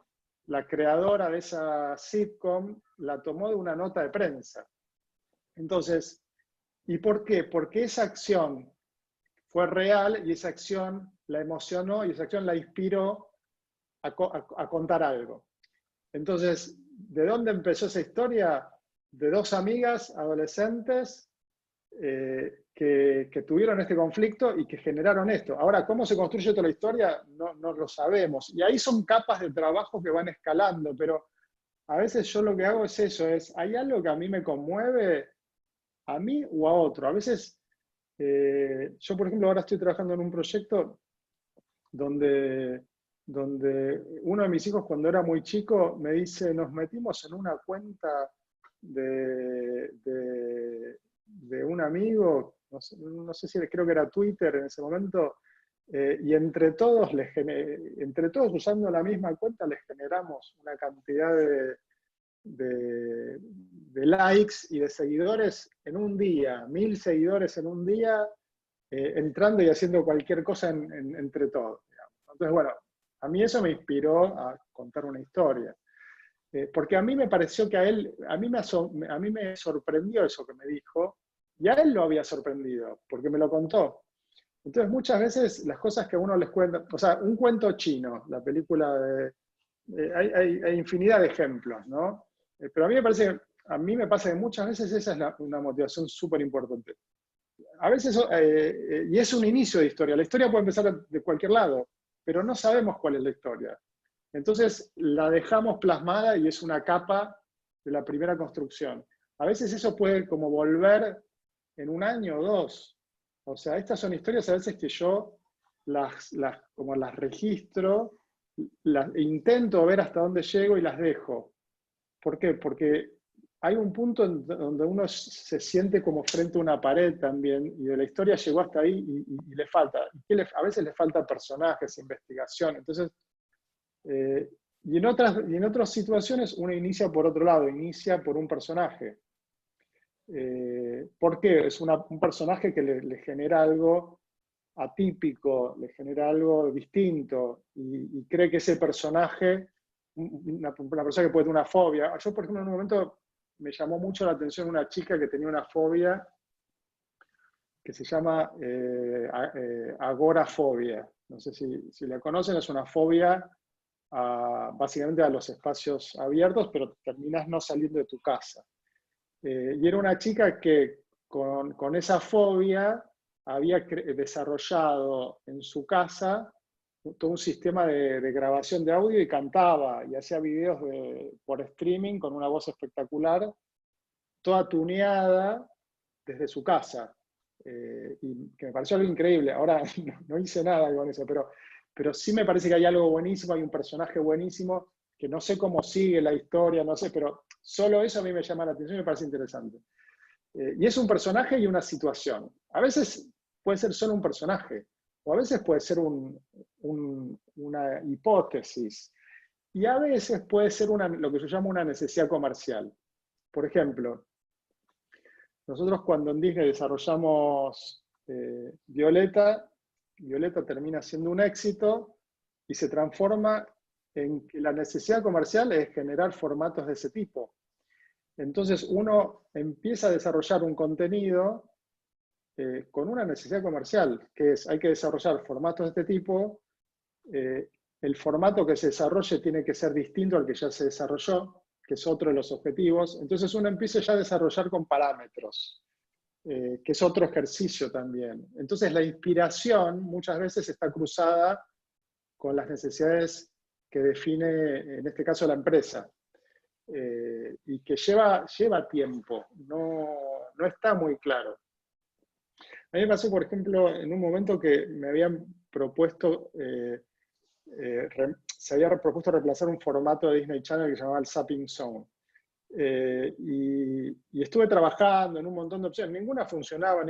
la creadora de esa sitcom la tomó de una nota de prensa. Entonces, ¿y por qué? Porque esa acción fue real y esa acción la emocionó y esa acción la inspiró a contar algo. Entonces, ¿de dónde empezó esa historia? De dos amigas adolescentes que tuvieron este conflicto y que generaron esto. Ahora, ¿cómo se construye toda la historia? No lo sabemos. Y ahí son capas de trabajo que van escalando, pero a veces yo lo que hago es eso, hay algo que a mí me conmueve, a mí o a otro. A veces, yo por ejemplo ahora estoy trabajando en un proyecto donde uno de mis hijos cuando era muy chico me dice, nos metimos en una cuenta de un amigo, no sé si creo que era Twitter en ese momento, y entre todos usando la misma cuenta les generamos una cantidad de likes y de seguidores en un día, 1000 seguidores en un día, entrando y haciendo cualquier cosa entre todos. Entonces, bueno, a mí eso me inspiró a contar una historia. Porque a mí me pareció que a mí me sorprendió eso que me dijo, y a él lo había sorprendido, porque me lo contó. Entonces, muchas veces las cosas que a uno les cuenta, o sea, un cuento chino, la película hay infinidad de ejemplos, ¿no? Pero a mí me pasa que muchas veces esa es una motivación súper importante. A veces, y es un inicio de historia, la historia puede empezar de cualquier lado, pero no sabemos cuál es la historia. Entonces la dejamos plasmada y es una capa de la primera construcción. A veces eso puede como volver en un año o dos. O sea, estas son historias a veces que yo como las registro, intento ver hasta dónde llego y las dejo. ¿Por qué? Porque hay un punto donde uno se siente como frente a una pared también, y de la historia llegó hasta ahí y le falta. A veces le faltan personajes, investigación. Entonces, y en otras situaciones uno inicia por otro lado, inicia por un personaje. ¿Por qué? Es un personaje que le genera algo atípico, le genera algo distinto, y cree que ese personaje, una persona que puede tener una fobia. Yo, por ejemplo, en un momento me llamó mucho la atención una chica que tenía una fobia que se llama agorafobia. No sé si la conocen, es una fobia básicamente a los espacios abiertos, pero terminás no saliendo de tu casa. Y era una chica que con esa fobia había desarrollado en su casa todo un sistema de grabación de audio y cantaba y hacía videos por streaming con una voz espectacular, toda tuneada desde su casa. Y que me pareció algo increíble. Ahora no hice nada con eso, pero sí me parece que hay algo buenísimo, hay un personaje buenísimo, que no sé cómo sigue la historia, no sé, pero solo eso a mí me llama la atención y me parece interesante. Y es un personaje y una situación. A veces puede ser solo un personaje, o a veces puede ser una hipótesis, y a veces puede ser lo que yo llamo una necesidad comercial. Por ejemplo, nosotros cuando en Disney desarrollamos Violeta, Violeta termina siendo un éxito y se transforma en que la necesidad comercial es generar formatos de ese tipo. Entonces uno empieza a desarrollar un contenido con una necesidad comercial, que es, hay que desarrollar formatos de este tipo, el formato que se desarrolle tiene que ser distinto al que ya se desarrolló, que es otro de los objetivos. Entonces uno empieza ya a desarrollar con parámetros, que es otro ejercicio también. Entonces la inspiración muchas veces está cruzada con las necesidades que define, en este caso, la empresa. Y que lleva tiempo, no está muy claro. A mí me pasó, por ejemplo, en un momento que me habían propuesto, se había propuesto reemplazar un formato de Disney Channel que se llamaba el Zapping Zone. Y estuve trabajando en un montón de opciones, ninguna funcionaba.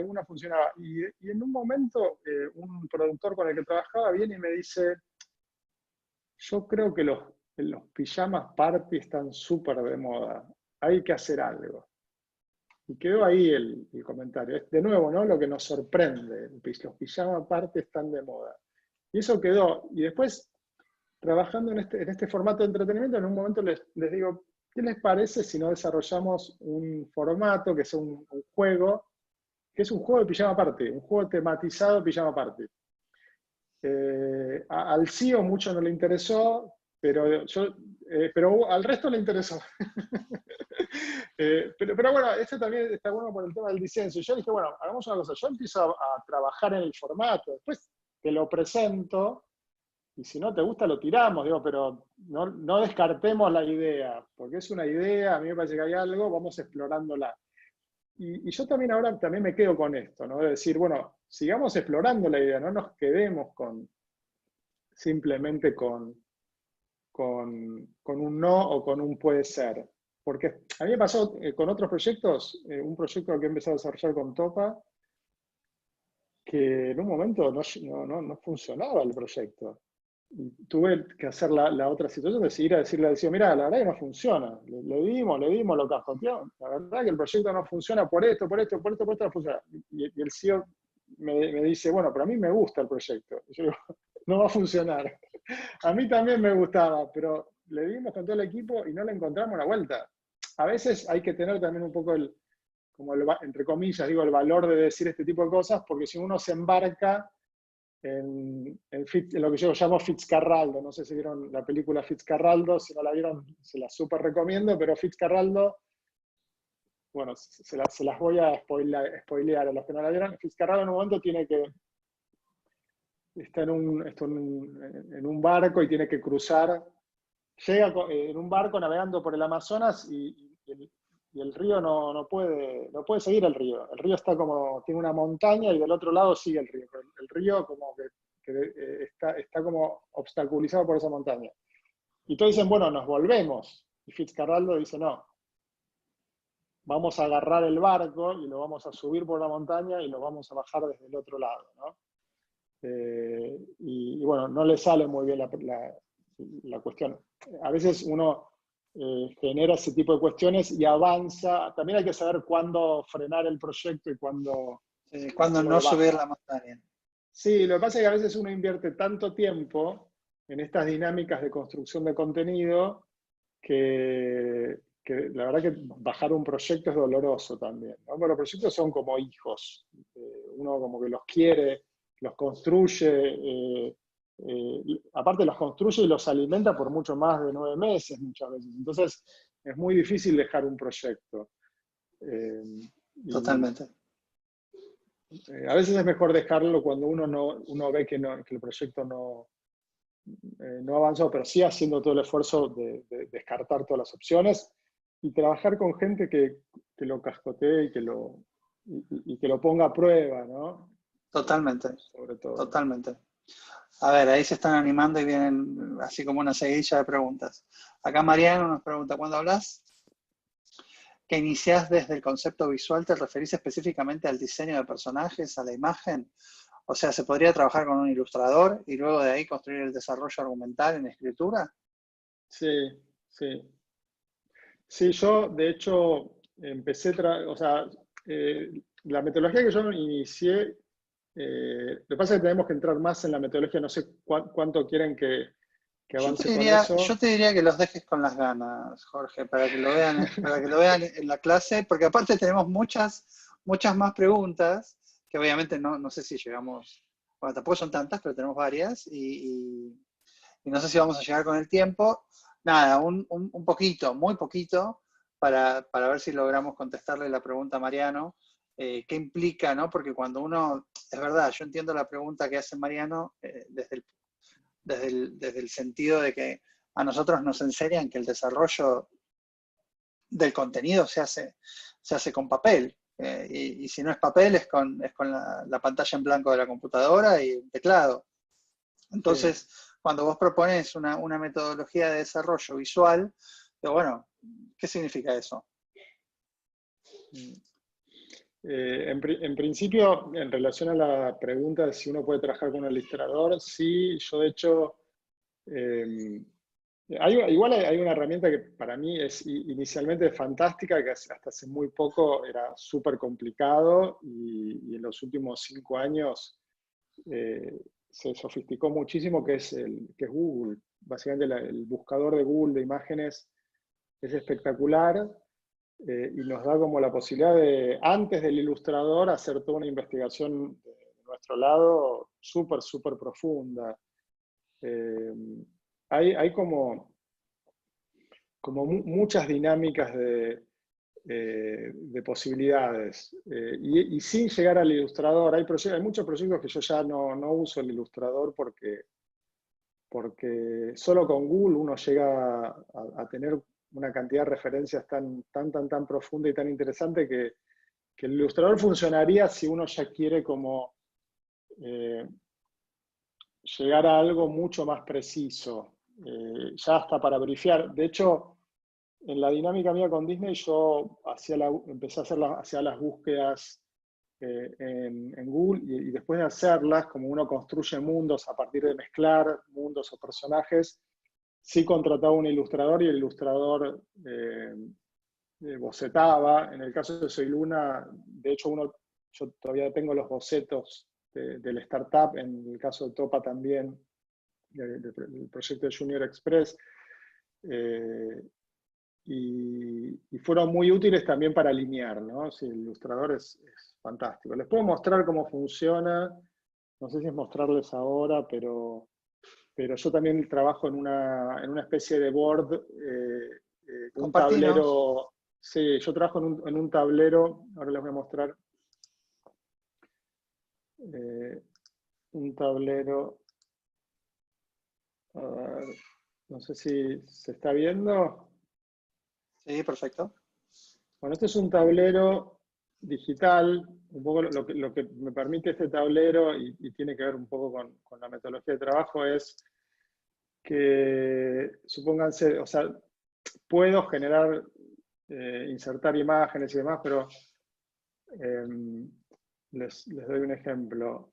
Y en un momento, un productor con el que trabajaba viene y me dice, yo creo que los pijamas party están súper de moda, hay que hacer algo. Y quedó ahí el comentario. De nuevo, ¿no? Lo que nos sorprende, los pijamas party están de moda. Y eso quedó. Y después, trabajando en este formato de entretenimiento, en un momento les digo, ¿qué les parece si no desarrollamos un formato que sea un juego, que es un juego de pijama party, un juego tematizado de pijama party? Al CEO mucho no le interesó, pero al resto le interesó. Pero bueno, esto también está bueno por el tema del disenso. Yo dije, bueno, hagamos una cosa, yo empiezo a trabajar en el formato, después te lo presento, y si no te gusta lo tiramos, digo, pero no descartemos la idea, porque es una idea, a mí me parece que hay algo, vamos explorándola. Y yo también ahora también me quedo con esto, ¿no? De decir, bueno, sigamos explorando la idea, no nos quedemos simplemente con un no o con un puede ser. Porque a mí me pasó con otros proyectos, un proyecto que he empezado a desarrollar con Topa, que en un momento no funcionaba el proyecto. Y tuve que hacer la otra situación de seguir a decirle, mira, la verdad que no funciona. Le dimos, lo cascoteamos. La verdad que el proyecto no funciona por esto no funciona. Y el CEO me dice, bueno, pero a mí me gusta el proyecto. Y yo digo, no va a funcionar. A mí también me gustaba, pero le dimos con todo el equipo y no le encontramos la vuelta. A veces hay que tener también un poco entre comillas, digo, el valor de decir este tipo de cosas, porque si uno se embarca en lo que yo llamo Fitzcarraldo, no sé si vieron la película Fitzcarraldo, si no la vieron se la súper recomiendo, pero Fitzcarraldo, bueno, se las voy a spoilear a los que no la vieron. Fitzcarraldo en un momento está en un barco y tiene que cruzar, llega en un barco navegando por el Amazonas y el río no puede seguir el río. El río tiene una montaña y del otro lado sigue el río. El río como que está como obstaculizado por esa montaña. Y todos dicen, bueno, nos volvemos. Y Fitzcarraldo dice, no, vamos a agarrar el barco y lo vamos a subir por la montaña y lo vamos a bajar desde el otro lado, ¿no? Y bueno, no le sale muy bien la cuestión. A veces uno genera ese tipo de cuestiones y avanza. También hay que saber cuándo frenar el proyecto y cuándo no subir la montaña. Sí, lo que pasa es que a veces uno invierte tanto tiempo en estas dinámicas de construcción de contenido que la verdad que bajar un proyecto es doloroso también, ¿no? Pero los proyectos son como hijos. Uno como que los quiere, los construye, aparte los construye y los alimenta por mucho más de 9 meses muchas veces. Entonces es muy difícil dejar un proyecto. Y Totalmente. a veces es mejor dejarlo cuando uno ve que el proyecto no avanzó, pero sí haciendo todo el esfuerzo de descartar todas las opciones y trabajar con gente que lo cascotee y que lo ponga a prueba, ¿no? Totalmente. Sobre todo. Totalmente. A ver, ahí se están animando y vienen así como una seguidilla de preguntas. Acá Mariano nos pregunta, ¿cuándo hablas que iniciás desde el concepto visual, te referís específicamente al diseño de personajes, a la imagen? O sea, ¿se podría trabajar con un ilustrador y luego de ahí construir el desarrollo argumental en escritura? Sí, sí. Sí, yo de hecho o sea, la metodología que yo inicié, lo que pasa es que tenemos que entrar más en la metodología, no sé cuánto quieren que avance con Yo eso. te diría que los dejes con las ganas, Jorge, para que lo vean en la clase, porque aparte tenemos muchas más preguntas, que obviamente no sé si llegamos, bueno, tampoco son tantas, pero tenemos varias, y no sé si vamos a llegar con el tiempo. Nada, un poquito, muy poquito, para ver si logramos contestarle la pregunta a Mariano. ¿Qué implica, no? Porque cuando uno, es verdad, yo entiendo la pregunta que hace Mariano desde el sentido de que a nosotros nos enseñan que el desarrollo del contenido se hace con papel. Y si no es papel, es con la pantalla en blanco de la computadora y un teclado. Sí. Entonces, cuando vos propones una metodología de desarrollo visual, bueno, ¿qué significa eso? En principio, en relación a la pregunta de si uno puede trabajar con un ilustrador, sí, yo de hecho, eh, igual hay una herramienta que para mí es inicialmente fantástica, que hasta hace muy poco era súper complicado y en los últimos 5 años se sofisticó muchísimo, que es Google. Básicamente el buscador de Google de imágenes es espectacular. Y nos da como la posibilidad de, antes del ilustrador, hacer toda una investigación de nuestro lado súper, súper profunda. Eh, hay como muchas dinámicas de posibilidades. Y sin llegar al ilustrador, hay muchos proyectos que yo ya no uso el ilustrador porque solo con Google uno llega a tener una cantidad de referencias tan profunda y tan interesante que el ilustrador funcionaría si uno ya quiere como eh, llegar a algo mucho más preciso, ya hasta para brifear. De hecho, en la dinámica mía con Disney yo empecé a hacía las búsquedas en Google y después de hacerlas, como uno construye mundos a partir de mezclar mundos o personajes, sí contrataba un ilustrador y el ilustrador bocetaba. En el caso de Soy Luna, de hecho yo todavía tengo los bocetos del startup, en el caso de Topa también, del proyecto de Junior Express, y fueron muy útiles también para alinear, ¿no? Sí, el ilustrador es fantástico. Les puedo mostrar cómo funciona, no sé si es mostrarles ahora, pero yo también trabajo en una especie de board, un Compartinos. tablero. Sí, yo trabajo en un tablero, ahora les voy a mostrar un tablero, a ver, no sé si se está viendo. Sí, perfecto. Bueno, este es un tablero digital, un poco lo que me permite este tablero y tiene que ver un poco con la metodología de trabajo es que, supónganse, o sea, puedo generar, insertar imágenes y demás, pero les doy un ejemplo.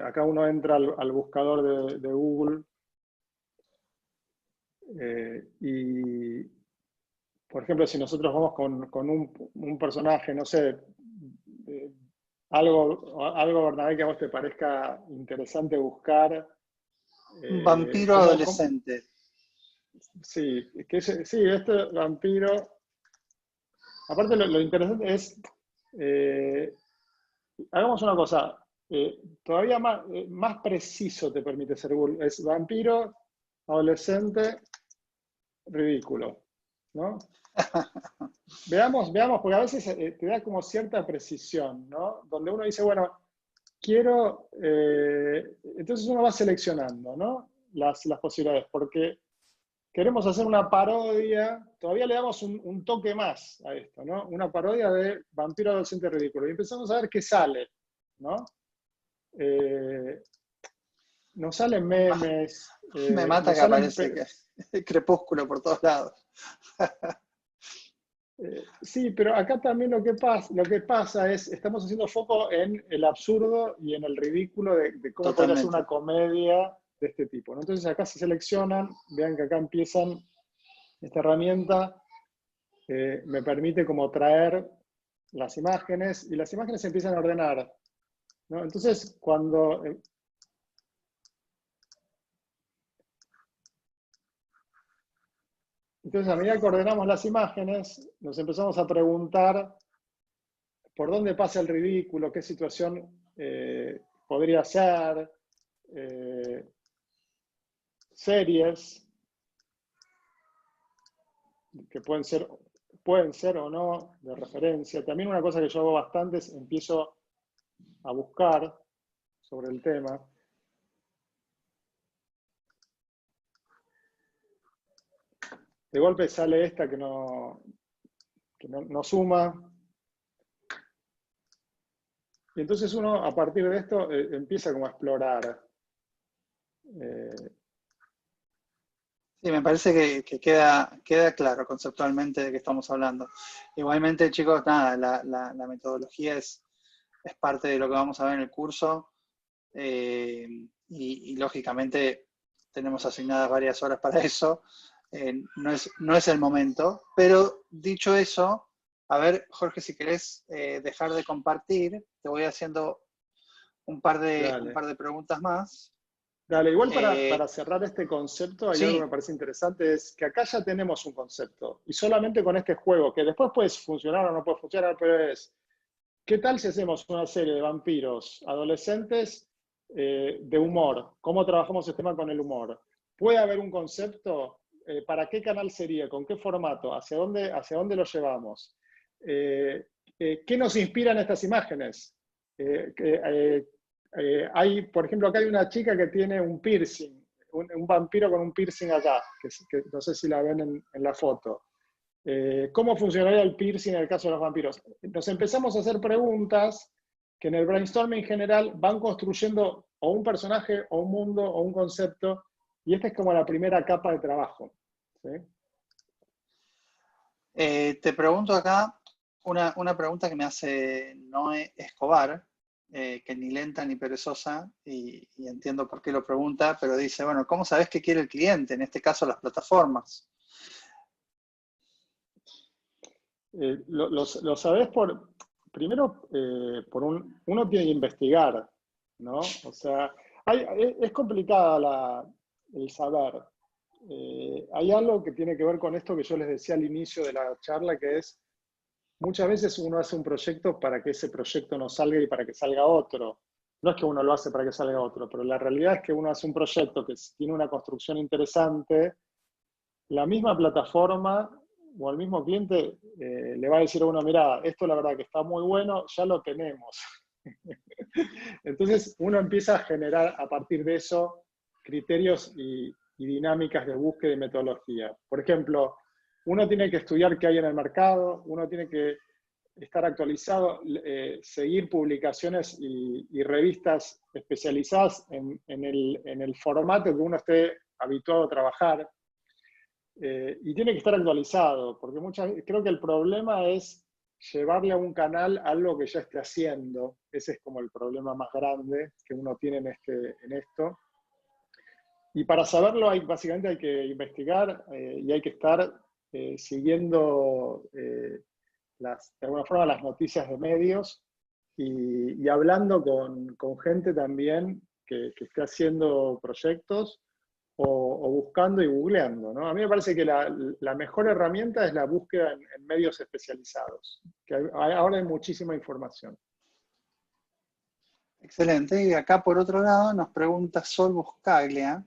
Acá uno entra al buscador de Google y, por ejemplo, si nosotros vamos con un personaje, no sé, eh, algo, Bernabé, que a vos te parezca interesante buscar, Un vampiro ¿cómo? adolescente. Sí, sí, este vampiro, aparte lo interesante es, hagamos una cosa, todavía más preciso te permite ser Google. Es vampiro, adolescente, ridículo, ¿no? Veamos, porque a veces te da como cierta precisión, ¿no? Donde uno dice, bueno, quiero, entonces uno va seleccionando, ¿no? Las posibilidades, porque queremos hacer una parodia, todavía le damos un toque más a esto, ¿no? Una parodia de vampiro adolescente ridículo. Y empezamos a ver qué sale, ¿no? Nos salen memes, Me mata nos que salen... aparece Crepúsculo por todos lados. Sí, pero acá también lo que pasa es, estamos haciendo foco en el absurdo y en el ridículo de cómo podría ser Totalmente. una comedia de este tipo, ¿no? Entonces acá se seleccionan, vean que acá empiezan, esta herramienta me permite como traer las imágenes y las imágenes se empiezan a ordenar, ¿no? Entonces cuando... Entonces, a medida que ordenamos las imágenes, nos empezamos a preguntar por dónde pasa el ridículo, qué situación podría ser, series que pueden ser o no de referencia. También una cosa que yo hago bastante es empiezo a buscar sobre el tema. De golpe sale esta que no suma. Y entonces uno, a partir de esto, empieza como a explorar. Sí, me parece que queda claro conceptualmente de qué estamos hablando. Igualmente, chicos, nada, la metodología es parte de lo que vamos a ver en el curso y lógicamente tenemos asignadas varias horas para eso. No es el momento, pero dicho eso, a ver, Jorge, si querés dejar de compartir, te voy haciendo un par Dale. de preguntas más. Dale, igual para cerrar este concepto, hay algo que Sí, me parece interesante, es que acá ya tenemos un concepto, y solamente con este juego, que después puede funcionar o no puede funcionar, pero es, ¿qué tal si hacemos una serie de vampiros adolescentes de humor? ¿Cómo trabajamos el tema con el humor? ¿Puede haber un concepto? ¿Para qué canal sería? ¿Con qué formato? Hacia dónde lo llevamos? ¿Qué nos inspiran estas imágenes? Eh, eh, por ejemplo, acá hay una chica que tiene un piercing, un vampiro con un piercing acá, que no sé si la ven en la foto. ¿Cómo funcionaría el piercing en el caso de los vampiros? Nos empezamos a hacer preguntas que en el brainstorming general van construyendo o un personaje, o un mundo, o un concepto, y esta es como la primera capa de trabajo. ¿Sí? te pregunto acá una pregunta que me hace Noé Escobar, que ni lenta ni perezosa, y entiendo por qué lo pregunta, pero dice, bueno, ¿cómo sabes qué quiere el cliente? En este caso, las plataformas. Lo sabés primero, uno tiene que investigar, ¿no? O sea, es complicada el saber. Hay algo que tiene que ver con esto que yo les decía al inicio de la charla, que es, muchas veces uno hace un proyecto para que ese proyecto no salga y para que salga otro. No es que uno lo hace para que salga otro, pero la realidad es que uno hace un proyecto que tiene una construcción interesante, la misma plataforma o el mismo cliente le va a decir a uno, mira, esto la verdad que está muy bueno, ya lo tenemos. Entonces uno empieza a generar a partir de eso criterios y dinámicas de búsqueda y metodología. Por ejemplo, uno tiene que estudiar qué hay en el mercado, uno tiene que estar actualizado, seguir publicaciones y revistas especializadas en el formato que uno esté habituado a trabajar. Y tiene que estar actualizado, porque creo que el problema es llevarle a un canal algo que ya esté haciendo. Ese es como el problema más grande que uno tiene en esto. Y para saberlo, básicamente hay que investigar y hay que estar siguiendo de alguna forma las noticias de medios y hablando con gente también que esté haciendo proyectos o buscando y googleando, ¿no? A mí me parece que la mejor herramienta es la búsqueda en medios especializados, que ahora hay muchísima información. Excelente. Y acá por otro lado nos pregunta Sol Buscaglia,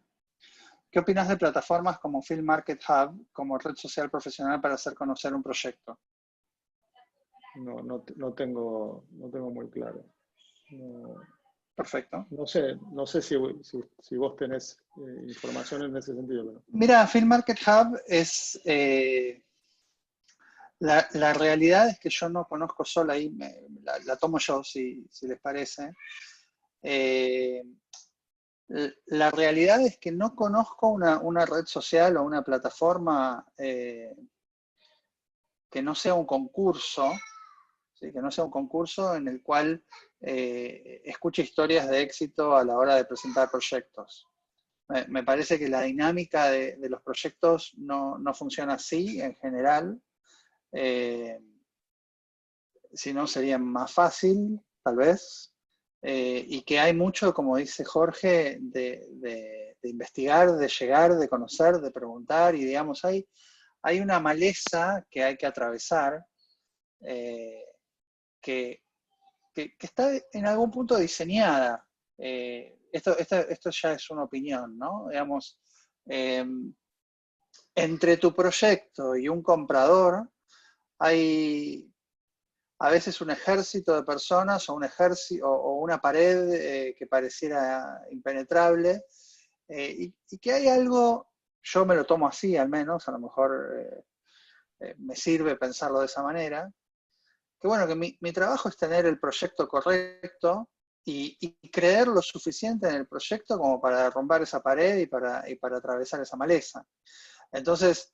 ¿qué opinas de plataformas como Field Market Hub como red social profesional para hacer conocer un proyecto? No tengo muy claro. No, Perfecto. no sé si vos tenés información en ese sentido. Pero... Mira, Field Market Hub es... la realidad es que yo no conozco Sol ahí, la tomo yo si les parece. La realidad es que no conozco una red social o una plataforma que no sea un concurso, ¿sí? Que no sea un concurso en el cual escuche historias de éxito a la hora de presentar proyectos. Me parece que la dinámica de los proyectos no funciona así en general. Si no, sería más fácil, tal vez. Y que hay mucho, como dice Jorge, de investigar, de llegar, de conocer, de preguntar, y digamos, hay una maleza que hay que atravesar, que está en algún punto diseñada. Esto ya es una opinión, ¿no? Digamos, entre tu proyecto y un comprador hay a veces un ejército de personas o un ejército o una pared que pareciera impenetrable, y que hay algo, yo me lo tomo así al menos, a lo mejor me sirve pensarlo de esa manera, que bueno, que mi trabajo es tener el proyecto correcto y creer lo suficiente en el proyecto como para derrumbar esa pared y para atravesar esa maleza. Entonces,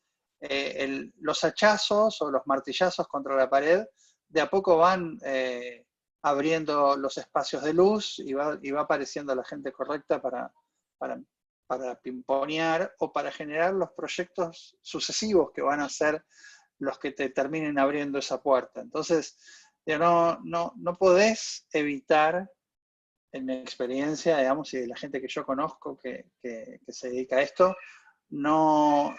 los hachazos o los martillazos contra la pared de a poco van abriendo los espacios de luz y va apareciendo la gente correcta para, para pimponear o para generar los proyectos sucesivos que van a ser los que te terminen abriendo esa puerta. Entonces, no podés evitar, en mi experiencia, digamos, y de la gente que yo conozco que se dedica a esto, no,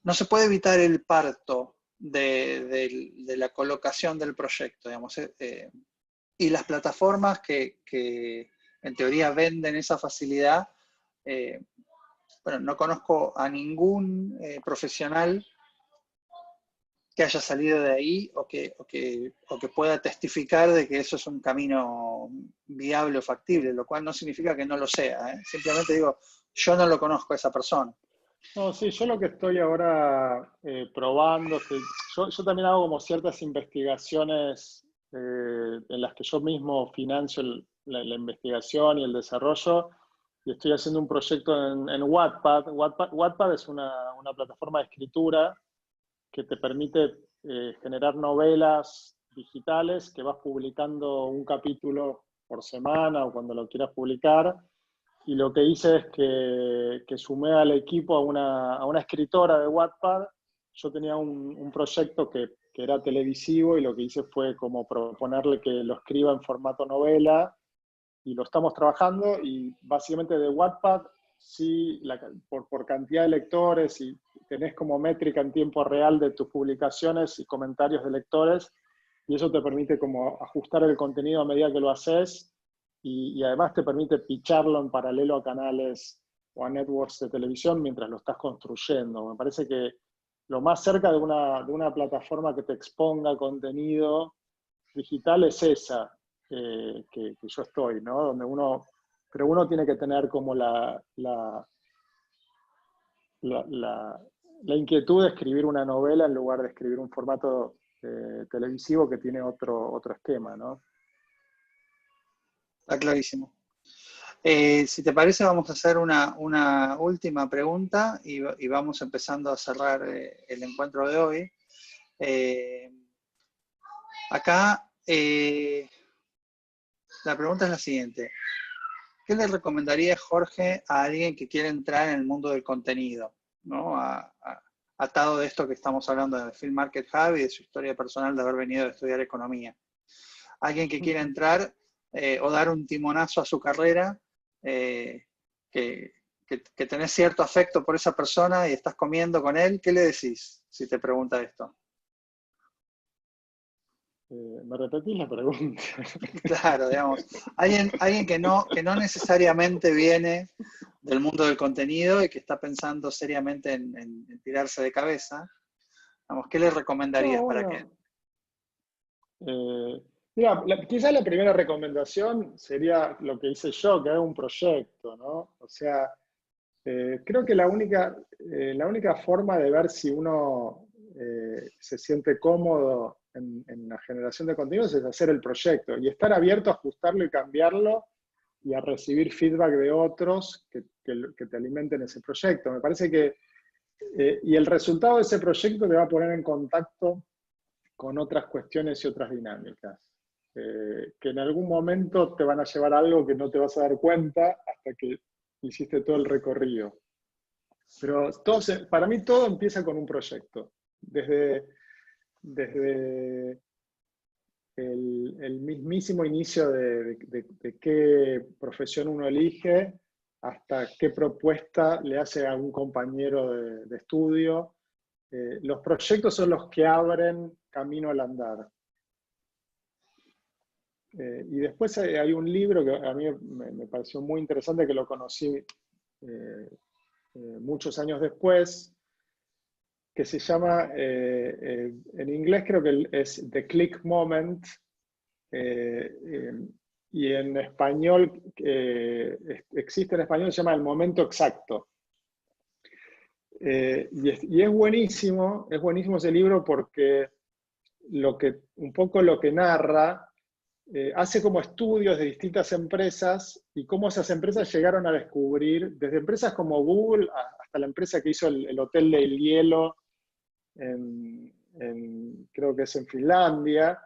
no se puede evitar el parto de la colocación del proyecto, digamos. Y las plataformas que en teoría venden esa facilidad, bueno, no conozco a ningún profesional que haya salido de ahí o que pueda testificar de que eso es un camino viable o factible, lo cual no significa que no lo sea, ¿eh? Simplemente digo, yo no lo conozco a esa persona. No, sí, yo lo que estoy ahora probando, yo también hago como ciertas investigaciones en las que yo mismo financio la investigación y el desarrollo, y estoy haciendo un proyecto en Wattpad. Wattpad es una plataforma de escritura que te permite generar novelas digitales que vas publicando un capítulo por semana o cuando lo quieras publicar. Y lo que hice es que sumé al equipo a una escritora de Wattpad. Yo tenía un proyecto que era televisivo y lo que hice fue como proponerle que lo escriba en formato novela, y lo estamos trabajando, y básicamente de Wattpad, sí, por cantidad de lectores, y tenés como métrica en tiempo real de tus publicaciones y comentarios de lectores, y eso te permite como ajustar el contenido a medida que lo haces, y además te permite picharlo en paralelo a canales o a networks de televisión mientras lo estás construyendo. Me parece que lo más cerca de una plataforma que te exponga contenido digital es esa, que yo estoy, ¿no? Pero uno tiene que tener como la inquietud de escribir una novela en lugar de escribir un formato televisivo que tiene otro esquema, ¿no? Está clarísimo. Si te parece, vamos a hacer una última pregunta y vamos empezando a cerrar el encuentro de hoy. Acá la pregunta es la siguiente. ¿Qué le recomendaría Jorge a alguien que quiere entrar en el mundo del contenido, ¿no? Atado de esto que estamos hablando de Field Market Hub y de su historia personal de haber venido a estudiar economía? Alguien que quiera entrar o dar un timonazo a su carrera, que tenés cierto afecto por esa persona y estás comiendo con él, ¿qué le decís si te pregunta esto? ¿Me repetís la pregunta? Claro, digamos, alguien que no necesariamente viene del mundo del contenido y que está pensando seriamente en tirarse de cabeza, vamos, ¿qué le recomendarías No, para que? bueno. Mira, quizás la primera recomendación sería lo que hice yo, que haga un proyecto, ¿no? O sea, creo que la única forma de ver si uno se siente cómodo en la generación de contenidos es hacer el proyecto y estar abierto a ajustarlo y cambiarlo y a recibir feedback de otros que te alimenten ese proyecto. Me parece que, y el resultado de ese proyecto te va a poner en contacto con otras cuestiones y otras dinámicas, que en algún momento te van a llevar a algo que no te vas a dar cuenta hasta que hiciste todo el recorrido. Pero para mí todo empieza con un proyecto. Desde el mismísimo inicio de qué profesión uno elige hasta qué propuesta le hace a un compañero de estudio. Los proyectos son los que abren camino al andar. Y después hay un libro que a mí me pareció muy interesante, que lo conocí muchos años después, que se llama, en inglés creo que es The Click Moment, y en español, existe en español, se llama El Momento Exacto. Y es buenísimo ese libro porque un poco lo que narra, hace como estudios de distintas empresas y cómo esas empresas llegaron a descubrir, desde empresas como Google hasta la empresa que hizo el Hotel del Hielo, creo que es en Finlandia,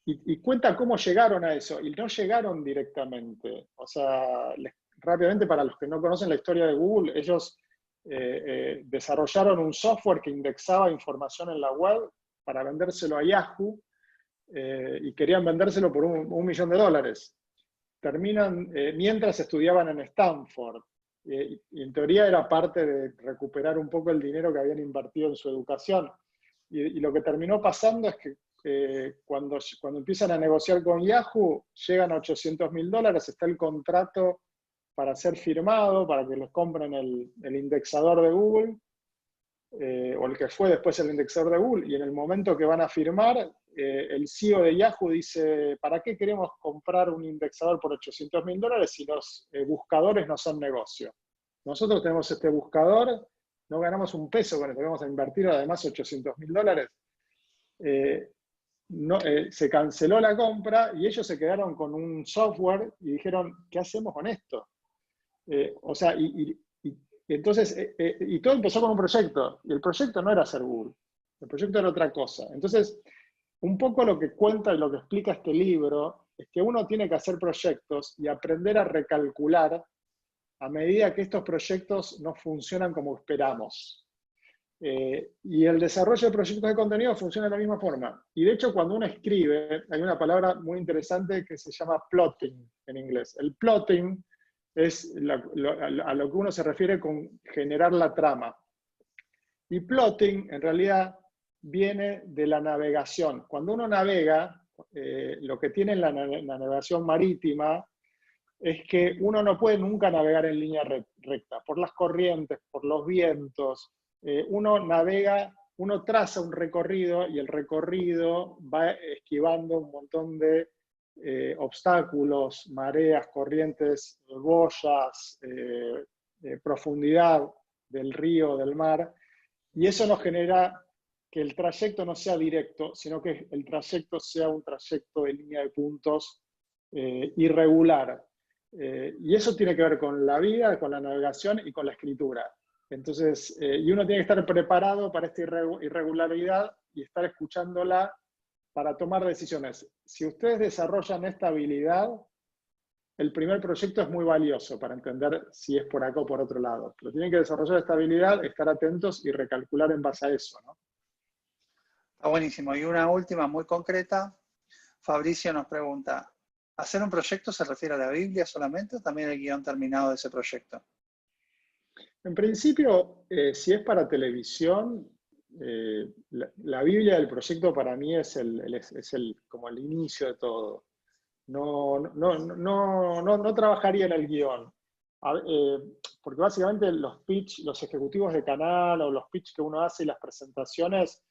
y cuenta cómo llegaron a eso, y no llegaron directamente. O sea, rápidamente, para los que no conocen la historia de Google, ellos desarrollaron un software que indexaba información en la web para vendérselo a Yahoo, y querían vendérselo por $1 millón. Terminan, mientras estudiaban en Stanford, y en teoría era parte de recuperar un poco el dinero que habían invertido en su educación. Y lo que terminó pasando es que cuando empiezan a negociar con Yahoo, llegan a $800.000, está el contrato para ser firmado, para que les compren el indexador de Google, o el que fue después el indexador de Google, y en el momento que van a firmar, el CEO de Yahoo dice: ¿para qué queremos comprar un indexador por $800.000 si los buscadores no son negocio? Nosotros tenemos este buscador, no ganamos un peso con esto, vamos a invertir además $800.000. Se canceló la compra y ellos se quedaron con un software y dijeron: ¿qué hacemos con esto? O sea, entonces, y todo empezó con un proyecto, y el proyecto no era hacer Google, el proyecto era otra cosa. Entonces, un poco lo que cuenta y lo que explica este libro es que uno tiene que hacer proyectos y aprender a recalcular a medida que estos proyectos no funcionan como esperamos. Y el desarrollo de proyectos de contenido funciona de la misma forma. Y de hecho, cuando uno escribe, hay una palabra muy interesante que se llama plotting en inglés. El plotting es a lo que uno se refiere con generar la trama. Y plotting, en realidad, viene de la navegación. Cuando uno navega, lo que tiene la navegación marítima es que uno no puede nunca navegar en línea recta, por las corrientes, por los vientos. Uno navega, uno traza un recorrido y el recorrido va esquivando un montón de obstáculos, mareas, corrientes, boyas, profundidad del río, del mar, y eso nos genera que el trayecto no sea directo, sino que el trayecto sea un trayecto de línea de puntos irregular. Y eso tiene que ver con la vida, con la navegación y con la escritura. Entonces, y uno tiene que estar preparado para esta irregularidad y estar escuchándola para tomar decisiones. Si ustedes desarrollan esta habilidad, el primer proyecto es muy valioso para entender si es por acá o por otro lado. Pero tienen que desarrollar esta habilidad, estar atentos y recalcular en base a eso, ¿no? Está buenísimo. Y una última muy concreta. Fabricio nos pregunta: ¿hacer un proyecto se refiere a la Biblia solamente o también el guión terminado de ese proyecto? En principio, si es para televisión, la Biblia del proyecto para mí es como el inicio de todo. No trabajaría en el guión. Porque básicamente los ejecutivos de canal o los pitch que uno hace y las presentaciones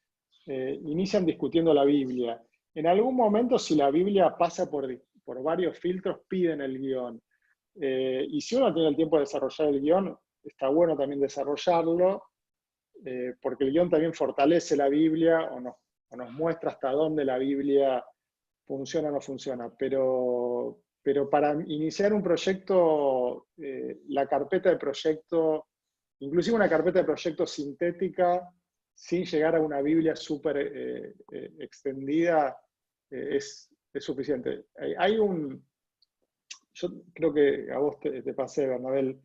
inician discutiendo la Biblia. En algún momento, si la Biblia pasa por varios filtros, piden el guión. Y si uno tiene el tiempo de desarrollar el guión, está bueno también desarrollarlo, porque el guión también fortalece la Biblia o nos muestra hasta dónde la Biblia funciona o no funciona. Pero para iniciar un proyecto, la carpeta de proyecto, inclusive una carpeta de proyecto sintética, sin llegar a una Biblia súper extendida, es suficiente. Yo creo que a vos te pasé, Bernabel,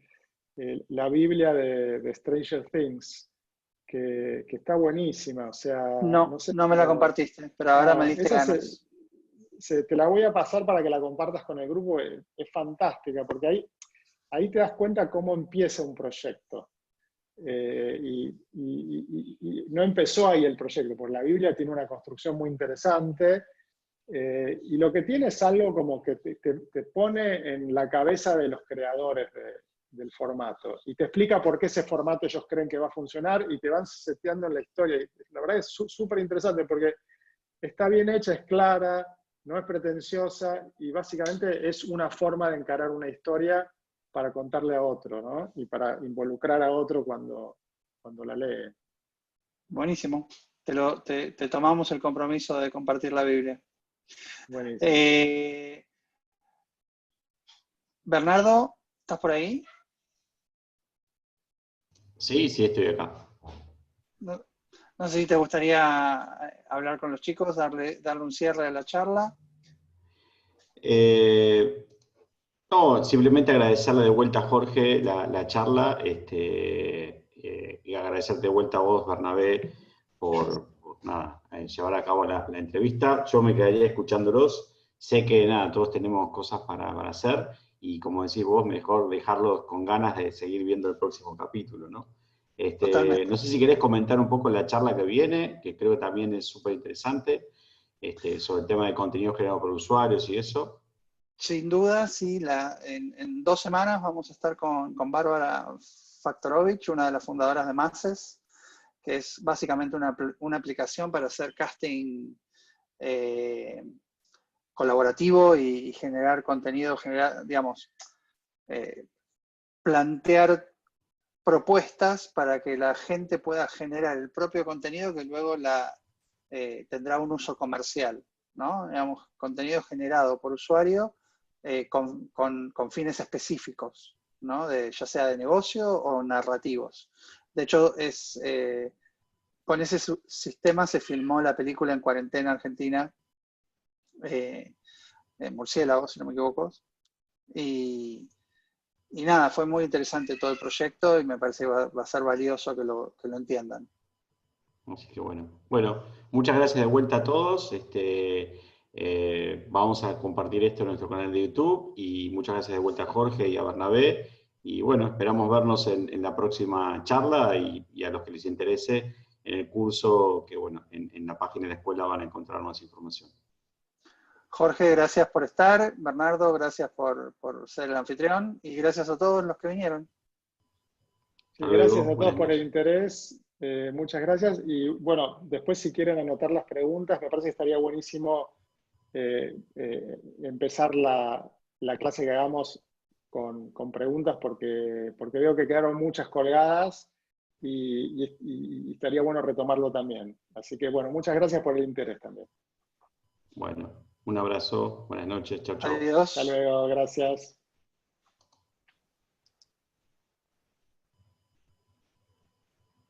la Biblia de Stranger Things, que está buenísima, o sea, No, no sé, no me la compartiste, pero ahora me diste esa ganas. te la voy a pasar para que la compartas con el grupo, es fantástica, porque ahí te das cuenta cómo empieza un proyecto. Y no empezó ahí el proyecto, porque la Biblia tiene una construcción muy interesante, y lo que tiene es algo como que te pone en la cabeza de los creadores del formato, y te explica por qué ese formato ellos creen que va a funcionar, y te van seteando en la historia. Y la verdad es súper interesante, porque está bien hecha, es clara, no es pretenciosa, y básicamente es una forma de encarar una historia para contarle a otro, ¿no? Y para involucrar a otro cuando la lee. Buenísimo. Te tomamos el compromiso de compartir la Biblia. Buenísimo. Bernardo, ¿estás por ahí? Sí, sí, estoy acá. No sé si te gustaría hablar con los chicos, darle un cierre a la charla. No, simplemente agradecerle de vuelta a Jorge la charla, y agradecerte de vuelta a vos, Bernabé, por llevar a cabo la entrevista. Yo me quedaría escuchándolos. Sé que todos tenemos cosas para hacer, y como decís vos, mejor dejarlos con ganas de seguir viendo el próximo capítulo, ¿no? Totalmente. No sé si querés comentar un poco la charla que viene, que creo que también es súper interesante, sobre el tema de contenido generado por usuarios y eso. Sin duda, sí. En 2 semanas vamos a estar con Bárbara Faktorovich, una de las fundadoras de Masses, que es básicamente una aplicación para hacer casting colaborativo y generar contenido, plantear propuestas para que la gente pueda generar el propio contenido que luego tendrá un uso comercial, ¿no? Digamos, contenido generado por usuario con fines específicos, ¿no? Ya sea de negocio o narrativos. De hecho, con ese sistema se filmó la película En Cuarentena Argentina, Murciélago, si no me equivoco. Y nada, fue muy interesante todo el proyecto, y me parece que va a ser valioso que lo entiendan. Así que bueno. Bueno, muchas gracias de vuelta a todos. Vamos a compartir esto en nuestro canal de YouTube, y muchas gracias de vuelta a Jorge y a Bernabé. Y bueno, esperamos vernos en la próxima charla, y a los que les interese en el curso, que bueno, en la página de la escuela van a encontrar más información. Jorge, gracias por estar. Bernardo, gracias por ser el anfitrión, y gracias a todos los que vinieron. Sí, gracias a todos por el interés. Muchas gracias. Y bueno, después si quieren anotar las preguntas, me parece que estaría buenísimo empezar la clase que hagamos con preguntas, porque veo que quedaron muchas colgadas, y estaría bueno retomarlo también. Así que bueno, muchas gracias por el interés también. Bueno, un abrazo, buenas noches, chau, chau. Adiós. Hasta luego, gracias.